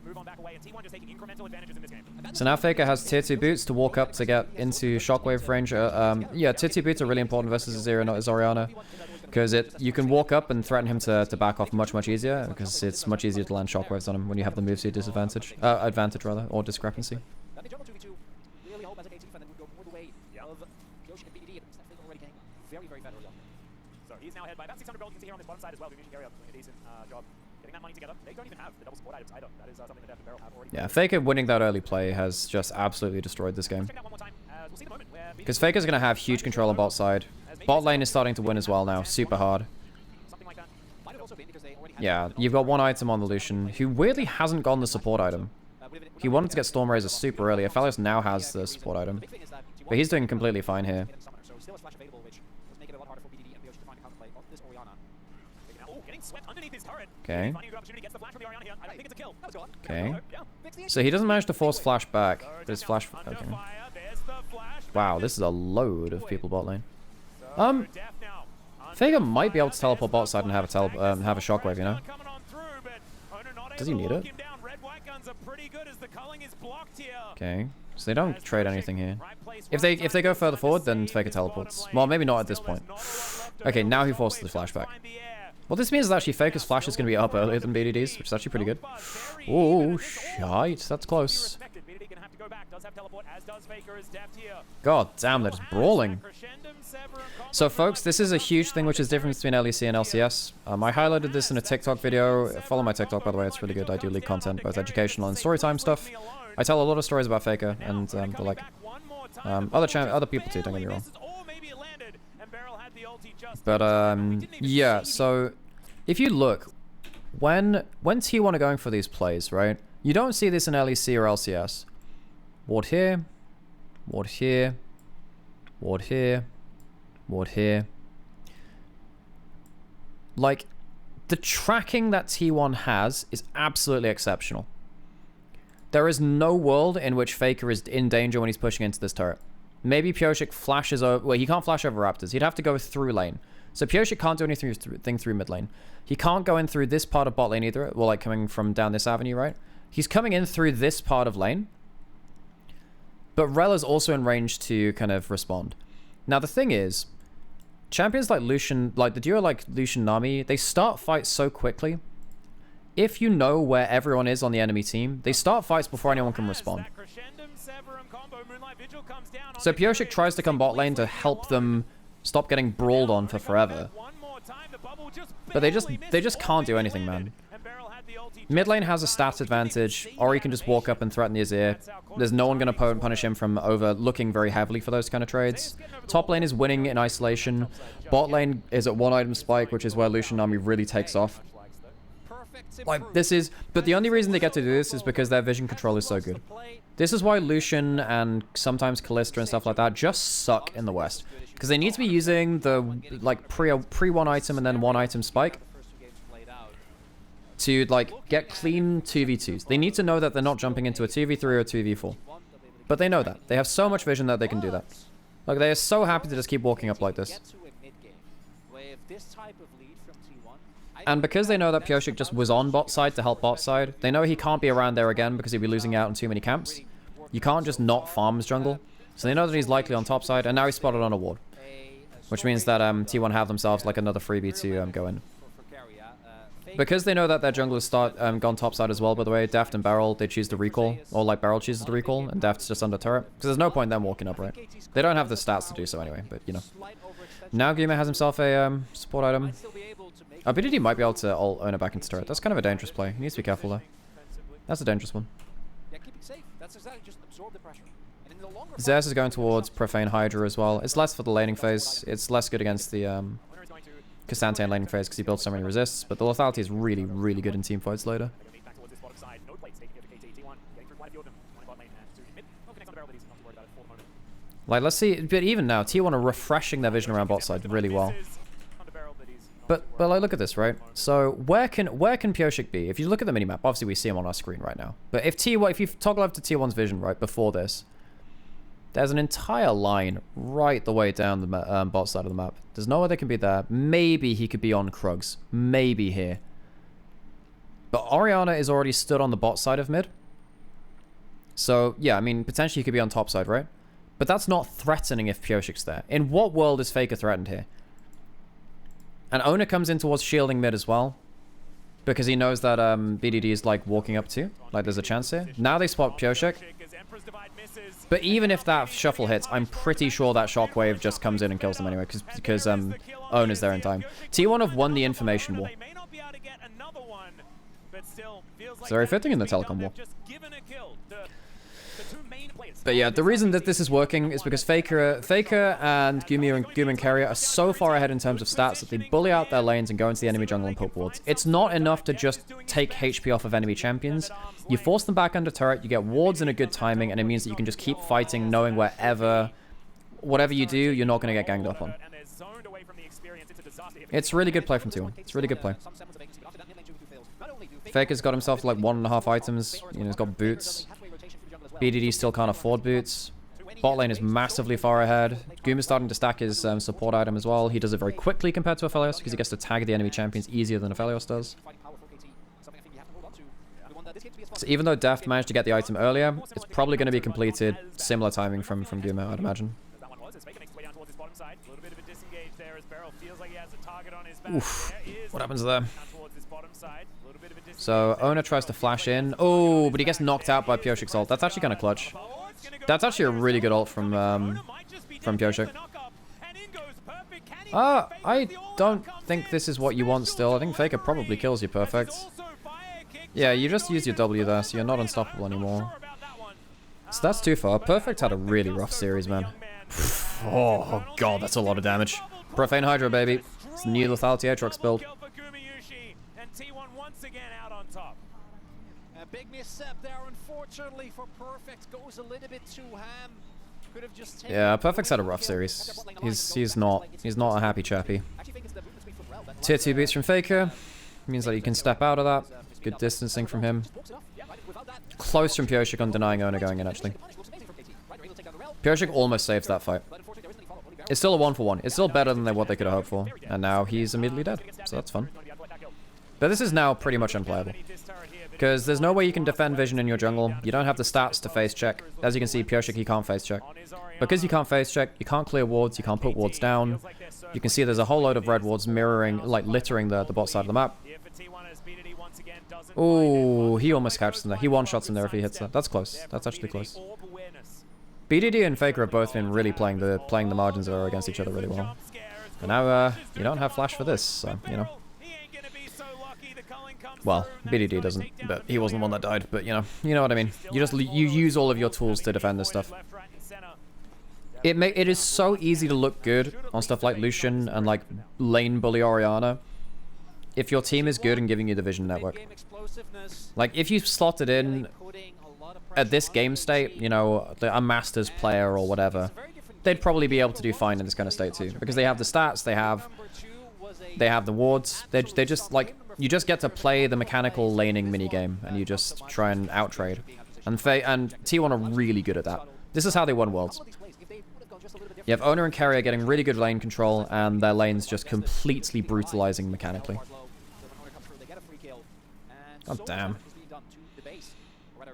and move on back away. And T1 just taking incremental advantages in this game. So now Faker has tier 2 boots to walk up to get into shockwave range. Yeah, tier 2 boots are really important versus Azir, not Orianna. Because you can walk up and threaten him to back off much easier. Because it's much easier to land shockwaves on him when you have the move to your disadvantage. Advantage, rather. Or discrepancy. So he's now ahead by about 600 gold. You can see here on this bottom side as well. Lumion carry up doing a decent job getting that money together. They don't even have the double support items either. That is something that Deft and Beryl have already. Yeah, Faker winning that early play has just absolutely destroyed this game. Because Faker's going to have huge control on bot side. Bot lane is starting to win as well now, super hard. Yeah, you've got one item on the Lucian, who weirdly hasn't gotten the support item. He wanted to get Storm Razor super early. Aphelios now has the support item. But he's doing completely fine here. Okay. Okay. So he doesn't manage to force flash back, but his flash... Okay. Wow, this is a load of people bot lane. Faker might be able to teleport bot side and have a shockwave, you know? Does he need it? Okay. So they don't trade anything here. If they go further forward, then Faker teleports. Well, maybe not at this point. Okay, now he forces the flashback. What this means is actually Faker's flash is going to be up earlier than BDD's, which is actually pretty good. Oh, shite. That's close. God damn, they're just brawling. So folks, this is a huge thing which is different between LEC and LCS. I highlighted this in a TikTok video. Follow my TikTok, by the way. It's really good. I do league content, both educational and storytime stuff. I tell a lot of stories about Faker and the like. Other people too, don't get me wrong. But yeah, so if you look, when T1 are going for these plays, right? You don't see this in LEC or LCS. Ward here, ward here, ward here, ward here. Like, the tracking that T1 has is absolutely exceptional. There is no world in which Faker is in danger when he's pushing into this turret. Maybe Pyosik flashes over... Well, he can't flash over Raptors. He'd have to go through lane. So Pyosik can't do anything through mid lane. He can't go in through this part of bot lane either. Well, like coming from down this avenue, right? He's coming in through this part of lane. But Rella's also in range to kind of respond. Now, the thing is, champions like Lucian, like the duo like Lucian Nami, they start fights so quickly. If you know where everyone is on the enemy team, they start fights before anyone can respond. So Pyosik tries to come bot lane to help them stop getting brawled on for forever. But they just can't do anything, man. Mid lane has a stats advantage, or he can just walk up and threaten the Azir. There's no one going to punish him from overlooking very heavily for those kind of trades. Top lane is winning in isolation. Bot lane is at one item spike, which is where Lucian Nami really takes off. Like, this is... But the only reason they get to do this is because their vision control is so good. This is why Lucian and sometimes Kalista and stuff like that just suck in the West. Because they need to be using the, like, pre one item and then one item spike to, like, get clean 2v2s. They need to know that they're not jumping into a 2v3 or a 2v4. But they know that. They have so much vision that they can do that. Like, they are so happy to just keep walking up like this. And because they know that Pyosik just was on bot side to help bot side, they know he can't be around there again because he'd be losing out on too many camps. You can't just not farm his jungle. So they know that he's likely on top side, and now he's spotted on a ward. Which means that T1 have themselves like another freebie to go in. Because they know that their jungle has gone top side as well, by the way, Deft and Beryl, they choose to recall. Or like Beryl chooses to recall, and Deft's just under turret. Because there's no point in them walking up, right? They don't have the stats to do so anyway, but you know. Now Guma has himself a support item. BDD might be able to ult Owner back into turret. That's kind of a dangerous play. He needs to be careful though. That's a dangerous one. Xerxes is going towards Profane Hydra as well. It's less for the laning phase. It's less good against the K'Sante laning phase because he builds so many resists. But the lethality is really, really good in team fights later. Like, let's see. But even now, T1 are refreshing their vision around bot side really well. But like, look at this, right? So where can Pyosik be? If you look at the minimap, obviously we see him on our screen right now. But if you toggle over to T1's vision right before this, there's an entire line right the way down the bot side of the map. There's no way they can be there. Maybe he could be on Krugs. Maybe here. But Orianna is already stood on the bot side of mid. So, yeah, I mean, potentially he could be on top side, right? But that's not threatening if Pioshik's there. In what world is Faker threatened here? And Owner comes in towards shielding mid as well. Because he knows that BDD is, like, walking up to. Like, there's a chance here. Now they spot Pioshik. But even if that shuffle hits, I'm pretty sure that shockwave just comes in and kills them anyway. Because Owner's there in time. T1 have won the information war. It's very fitting in the Telecom War. But yeah, the reason that this is working is because Faker and Gumi Carrier are so far ahead in terms of stats that they bully out their lanes and go into the enemy jungle and put wards. It's not enough to just take HP off of enemy champions. You force them back under turret, you get wards in a good timing, and it means that you can just keep fighting knowing whatever you do, you're not going to get ganged up on. It's really good play from T1. It's really good play. Faker's got himself like 1.5 items. You know, he's got boots. BDD still can't afford boots. Bot lane is massively far ahead. Guma's starting to stack his support item as well. He does it very quickly compared to Aphelios because he gets to tag the enemy champions easier than Aphelios does. So even though Deft managed to get the item earlier, it's probably going to be completed similar timing from Guma, I'd imagine. Oof. What happens there? So, Owner tries to flash in. Oh, but he gets knocked out by Pioshik's ult. That's actually kind of clutch. That's actually a really good ult from Pioshik. I don't think this is what you want still. I think Faker probably kills you perfect. Yeah, you just use your W there, so you're not unstoppable anymore. So that's too far. Perfect had a really rough series, man. Oh, God, that's a lot of damage. Profane Hydra, baby. It's the new lethality Aatrox build. A big misstep there, unfortunately, for Perfect. Goes a little bit too ham. Could have just yeah, Perfect's had a rough series. He's not a happy chappy. Tier 2 beats from Faker. Means that he can step out of that. Good distancing from him. Close from Pioshik on denying Owner going in, actually. Pioshik almost saves that fight. It's still a 1-for-1. It's still better than what they could have hoped for. And now he's immediately dead. So that's fun. But this is now pretty much unplayable. Because there's no way you can defend vision in your jungle. You don't have the stats to face check. As you can see, Pioshik, he can't face check. Because you can't face check, you can't clear wards, you can't put wards down. You can see there's a whole load of red wards mirroring, like littering the bot side of the map. Oh, he almost catches him there. He one-shots him there if he hits that. That's close. That's actually close. BDD and Faker have both been really playing the margins of against each other really well. But now, you don't have flash for this, so, you know. Well, BDD doesn't, but he wasn't the one that died, but you know what I mean. You use all of your tools to defend this stuff. It is so easy to look good on stuff like Lucian and like lane bully Orianna if your team is good and giving you the vision network. Like if you slotted in at this game state, you know, a Masters player or whatever, they'd probably be able to do fine in this kind of state too, because they have the stats, they have the wards, they just like, you just get to play the mechanical laning minigame and you just try and outtrade. And T1 are really good at that. This is how they won worlds. You have Owner and Carrier getting really good lane control and their lanes just completely brutalizing mechanically. Oh damn.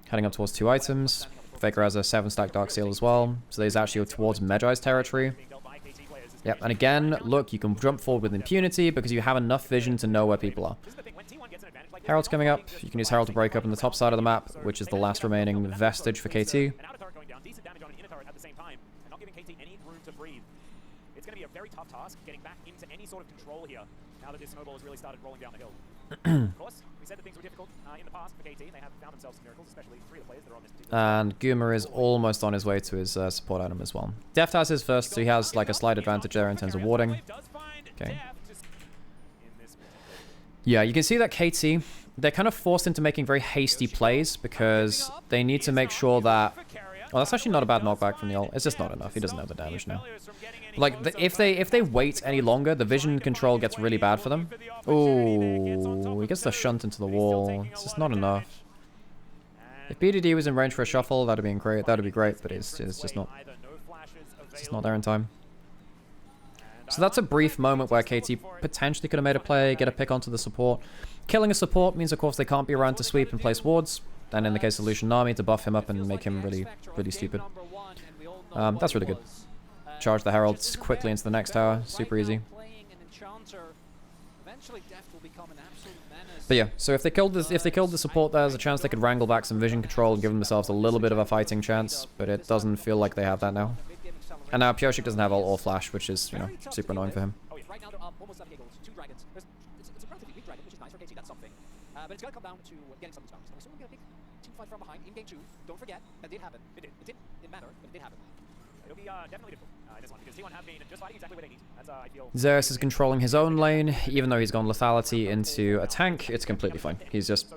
Heading up towards 2 items. Faker has a 7-stack Dark Seal as well. So he's actually towards Medjai's territory. Yep, and again, look, you can jump forward with impunity because you have enough vision to know where people are. Herald's coming up. You can use Herald to break up in the top side of the map, which is the last remaining vestige for KT. It's going to be a very tough task getting back into any sort of control here now that this snowball has really started rolling down the hill. Of course, we said that things were difficult in the past for KT, and they have found themselves some miracles, especially 3 of the players that are on this particular. And Guma is almost on his way to his support item as well. Deft has his first, so he has like a slight advantage there in terms of warding. Okay. Yeah, you can see that KT, they're kind of forced into making very hasty plays because they need to make sure that... Well, that's actually not a bad knockback from the ult. It's just not enough. He doesn't have the damage now. Like, if they wait any longer, the vision control gets really bad for them. Oh, he gets the shunt into the wall. It's just not enough. If BDD was in range for a shuffle, that'd be great. That'd be great, but it's just not. It's just not there in time. So that's a brief moment where KT potentially could have made a play, get a pick onto the support. Killing a support means, of course, they can't be around to sweep and place wards. And in the case of Lucian Nami, to buff him up and make him really, really stupid. That's really good. Charge the Heralds quickly into the next tower. Super easy. But yeah, so if they killed the support, there's a chance they could wrangle back some vision control and give themselves a little bit of a fighting chance. But it doesn't feel like they have that now. And now Pioshik doesn't have all flash, which is, you know, super annoying for him. Right now, almost 7 goals, 2 dragons. It's a relatively weak dragon, which is nice for KT. That's something. But it's gonna come down to getting some of these bounties. We're still gonna get a big team fight from behind in game 2. Don't forget that did happen. It did. It didn't matter, but it did happen. It'll be definitely difficult in this one because T1 have been just fighting exactly what they need. That's I feel. Zeus is controlling his own lane, even though he's gone lethality into a tank. It's completely fine. He's just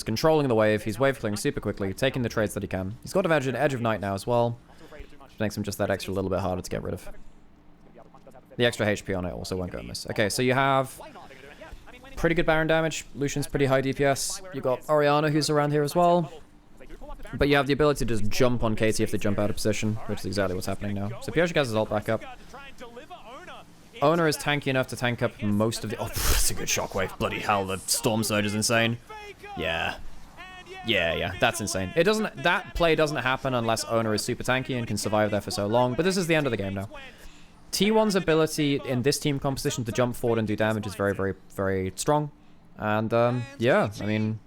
controlling the wave. He's wave clearing super quickly, taking the trades that he can. He's got advantage at Edge of Night now as well, which makes him just that extra little bit harder to get rid of. The extra HP on it also won't go amiss. Okay, so you have pretty good Baron damage. Lucian's pretty high DPS. You've got Orianna who's around here as well. But you have the ability to just jump on KT if they jump out of position, which is exactly what's happening now. So Pioshik has his ult back up. Owner is tanky enough to tank up most of the... Oh, that's a good shockwave. Bloody hell, the Storm Surge is insane. Yeah. Yeah, that's insane. It doesn't... That play doesn't happen unless Owner is super tanky and can survive there for so long. But this is the end of the game now. T1's ability in this team composition to jump forward and do damage is very, very, very strong. And, yeah, I mean...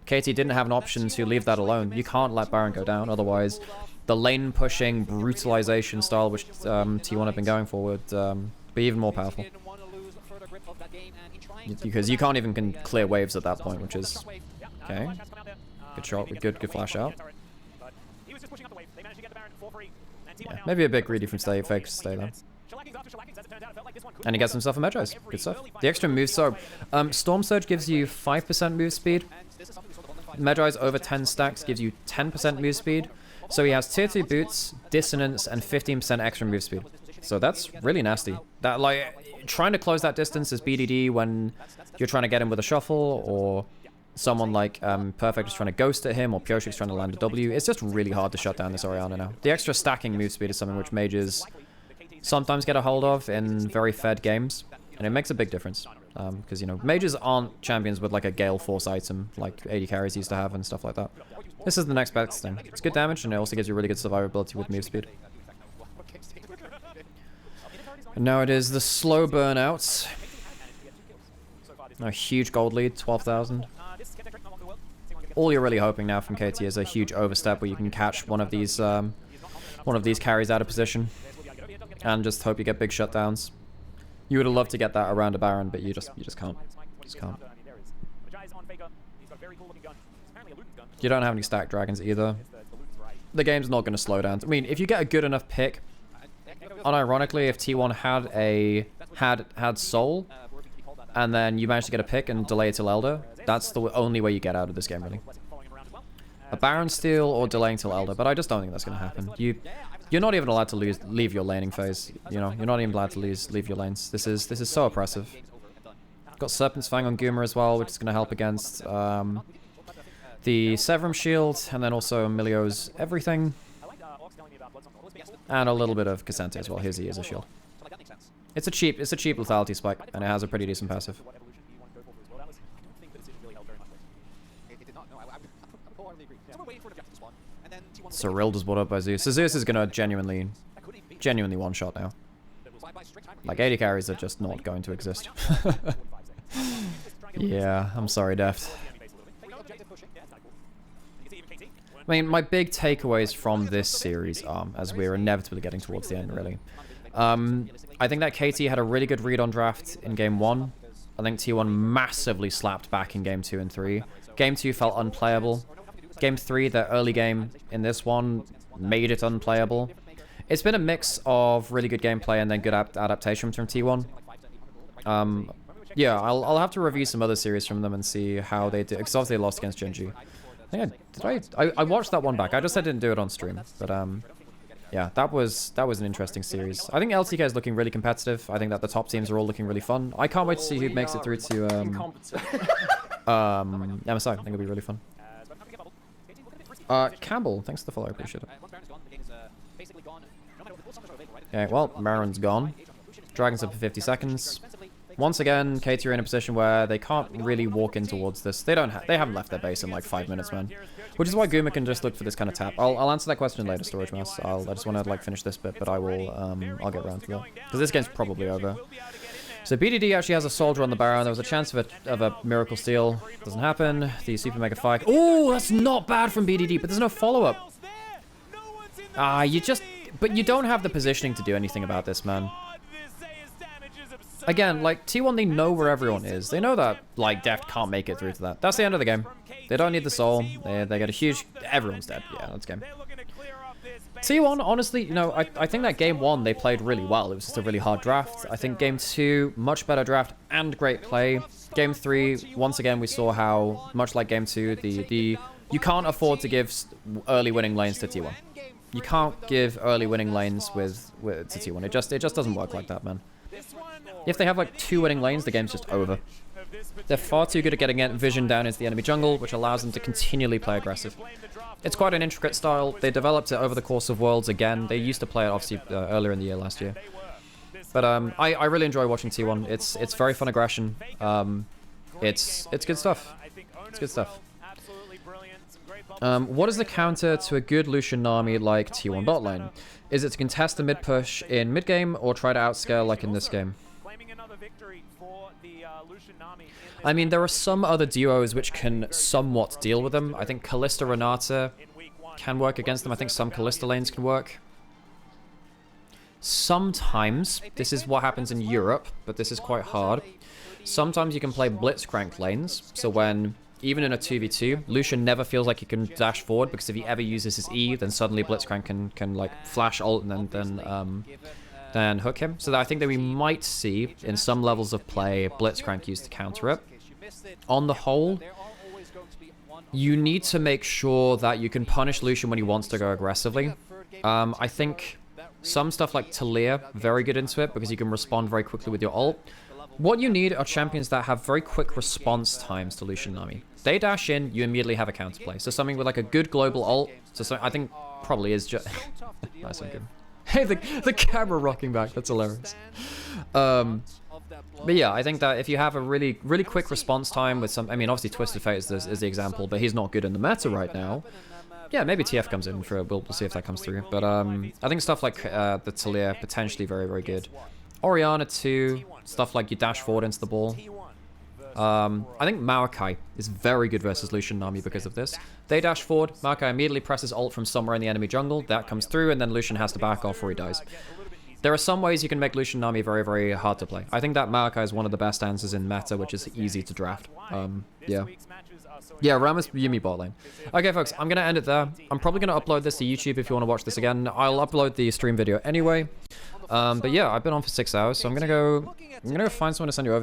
KT didn't have an option to leave that alone. You can't let Baron go down, otherwise the lane pushing brutalization style which T1 have been going for would be even more powerful. Because you can't even clear waves at that point, which is... Okay. Good shot, good flash out. Yeah, maybe a bit greedy from fake to stay there. And he gets himself a Medjay's. Good stuff. The extra move, so Storm Surge gives you 5% move speed. Medjay's over 10 stacks gives you 10% move speed. So he has tier 2 boots, dissonance, and 15% extra move speed. So that's really nasty. That, like, trying to close that distance is BDD when you're trying to get him with a shuffle, or someone like Perfect is trying to ghost at him, or Pioshik's trying to land a W. It's just really hard to shut down this Orianna now. The extra stacking move speed is something which mages sometimes get a hold of in very fed games, and it makes a big difference. Because, you know, mages aren't champions with like a Gale Force item like AD carries used to have and stuff like that. This is the next best thing. It's good damage, and it also gives you really good survivability with move speed. And now it is the slow burnouts. A huge gold lead, 12,000. All you're really hoping now from KT is a huge overstep where you can catch one of these carries out of position, and just hope you get big shutdowns. You would have loved to get that around a Baron, but you just can't. Just can't. You don't have any stacked dragons either. The game's not going to slow down. I mean, if you get a good enough pick, unironically, if T1 had Soul, and then you manage to get a pick and delay it till Elder, that's the only way you get out of this game, really. A Baron steal or delaying till Elder, but I just don't think that's going to happen. You're not even allowed to leave your laning phase. You know, you're not even allowed to leave your lanes. This is so oppressive. Got Serpent's Fang on Goomer as well, which is going to help against the Severum Shield, and then also Emilio's everything, and a little bit of Cassante as well. Here's he is a shield. It's a cheap lethality spike, and it has a pretty decent passive. Cyril does what up by Zeus. So Zeus is gonna genuinely one-shot now. Like, AD carries are just not going to exist. Yeah, I'm sorry, Deft. I mean, my big takeaways from this series are, as we're inevitably getting towards the end, really. I think that KT had a really good read on draft in Game 1. I think T1 massively slapped back in Game 2 and 3. Game 2 felt unplayable. Game 3, the early game in this one, made it unplayable. It's been a mix of really good gameplay and then good adaptation from T1. Yeah, I'll have to review some other series from them and see how they do, because obviously they lost against Genji. I watched that one back. I just didn't do it on stream, but yeah, that was an interesting series. I think LCK is looking really competitive. I think that the top teams are all looking really fun. I can't wait to see who makes it through to MSI. I think it'll be really fun. Campbell, thanks for the follow, I appreciate it. Okay, well, Marin's gone. Dragon's up for 50 seconds. Once again, KT are in a position where they can't really walk in towards this. They haven't left their base in like 5 minutes, man. Which is why Guma can just look for this kind of tap. I'll answer that question later, Storage Mouse. I just want to like finish this bit, but I'll get around to that. Because this game's probably over. So BDD actually has a soldier on the Baron. There was a chance of a miracle steal. Doesn't happen. The Super Mega Fike. Oh, that's not bad from BDD, but there's no follow-up. But you don't have the positioning to do anything about this, man. Again, like, T1, they know where everyone is. They know that, like, Deft can't make it through to that. That's the end of the game. They don't need the soul. They get a huge... Everyone's dead. Yeah, that's game. T1, honestly, you know, I think that game 1, they played really well. It was just a really hard draft. I think game 2, much better draft and great play. Game 3, once again, we saw how, much like game 2, you can't afford to give early winning lanes to T1. You can't give early winning lanes to T1. It just doesn't work like that, man. If they have like 2 winning lanes, the game's just over. They're far too good at getting vision down into the enemy jungle, which allows them to continually play aggressive. It's quite an intricate style. They developed it over the course of Worlds again. They used to play it obviously earlier in the year last year. But I really enjoy watching T1. It's very fun aggression. It's good stuff. It's good stuff. What is the counter to a good Lucian Nami like T1 bot lane? Is it to contest the mid push in mid game or try to outscale like in this game? I mean, there are some other duos which can somewhat deal with them. I think Kalista Renata can work against them. I think some Kalista lanes can work. Sometimes, this is what happens in Europe, but this is quite hard. Sometimes you can play Blitzcrank lanes, so when, even in a 2v2, Lucian never feels like he can dash forward, because if he ever uses his E, then suddenly Blitzcrank can like flash ult and then hook him. So that I think that we might see, in some levels of play, Blitzcrank used to counter it. On the whole, you need to make sure that you can punish Lucian when he wants to go aggressively. I think some stuff like Talia, very good into it, because you can respond very quickly with your ult. What you need are champions that have very quick response times to Lucian Nami. They dash in, you immediately have a counterplay. So something with like a good global ult, so I think probably is just... Nice and good. Hey, the camera rocking back, that's hilarious. But yeah, I think that if you have a really quick response time with some... I mean, obviously Twisted Fate is the example, but he's not good in the meta right now. Yeah, maybe TF comes in for... We'll see if that comes through. But I think stuff like the Talia, potentially very, very good. Orianna too, stuff like you dash forward into the ball. I think Maokai is very good versus Lucian Nami because of this. They dash forward, Maokai immediately presses ult from somewhere in the enemy jungle, that comes through, and then Lucian has to back off or he dies. There are some ways you can make Lucian Nami very, very hard to play. I think that Maokai is one of the best answers in meta, which is easy to draft. Yeah. Yeah, Rammus Yumi bot lane. Okay, folks, I'm going to end it there. I'm probably going to upload this to YouTube if you want to watch this again. I'll upload the stream video anyway. But yeah, I've been on for 6 hours, so I'm going to go find someone to send you over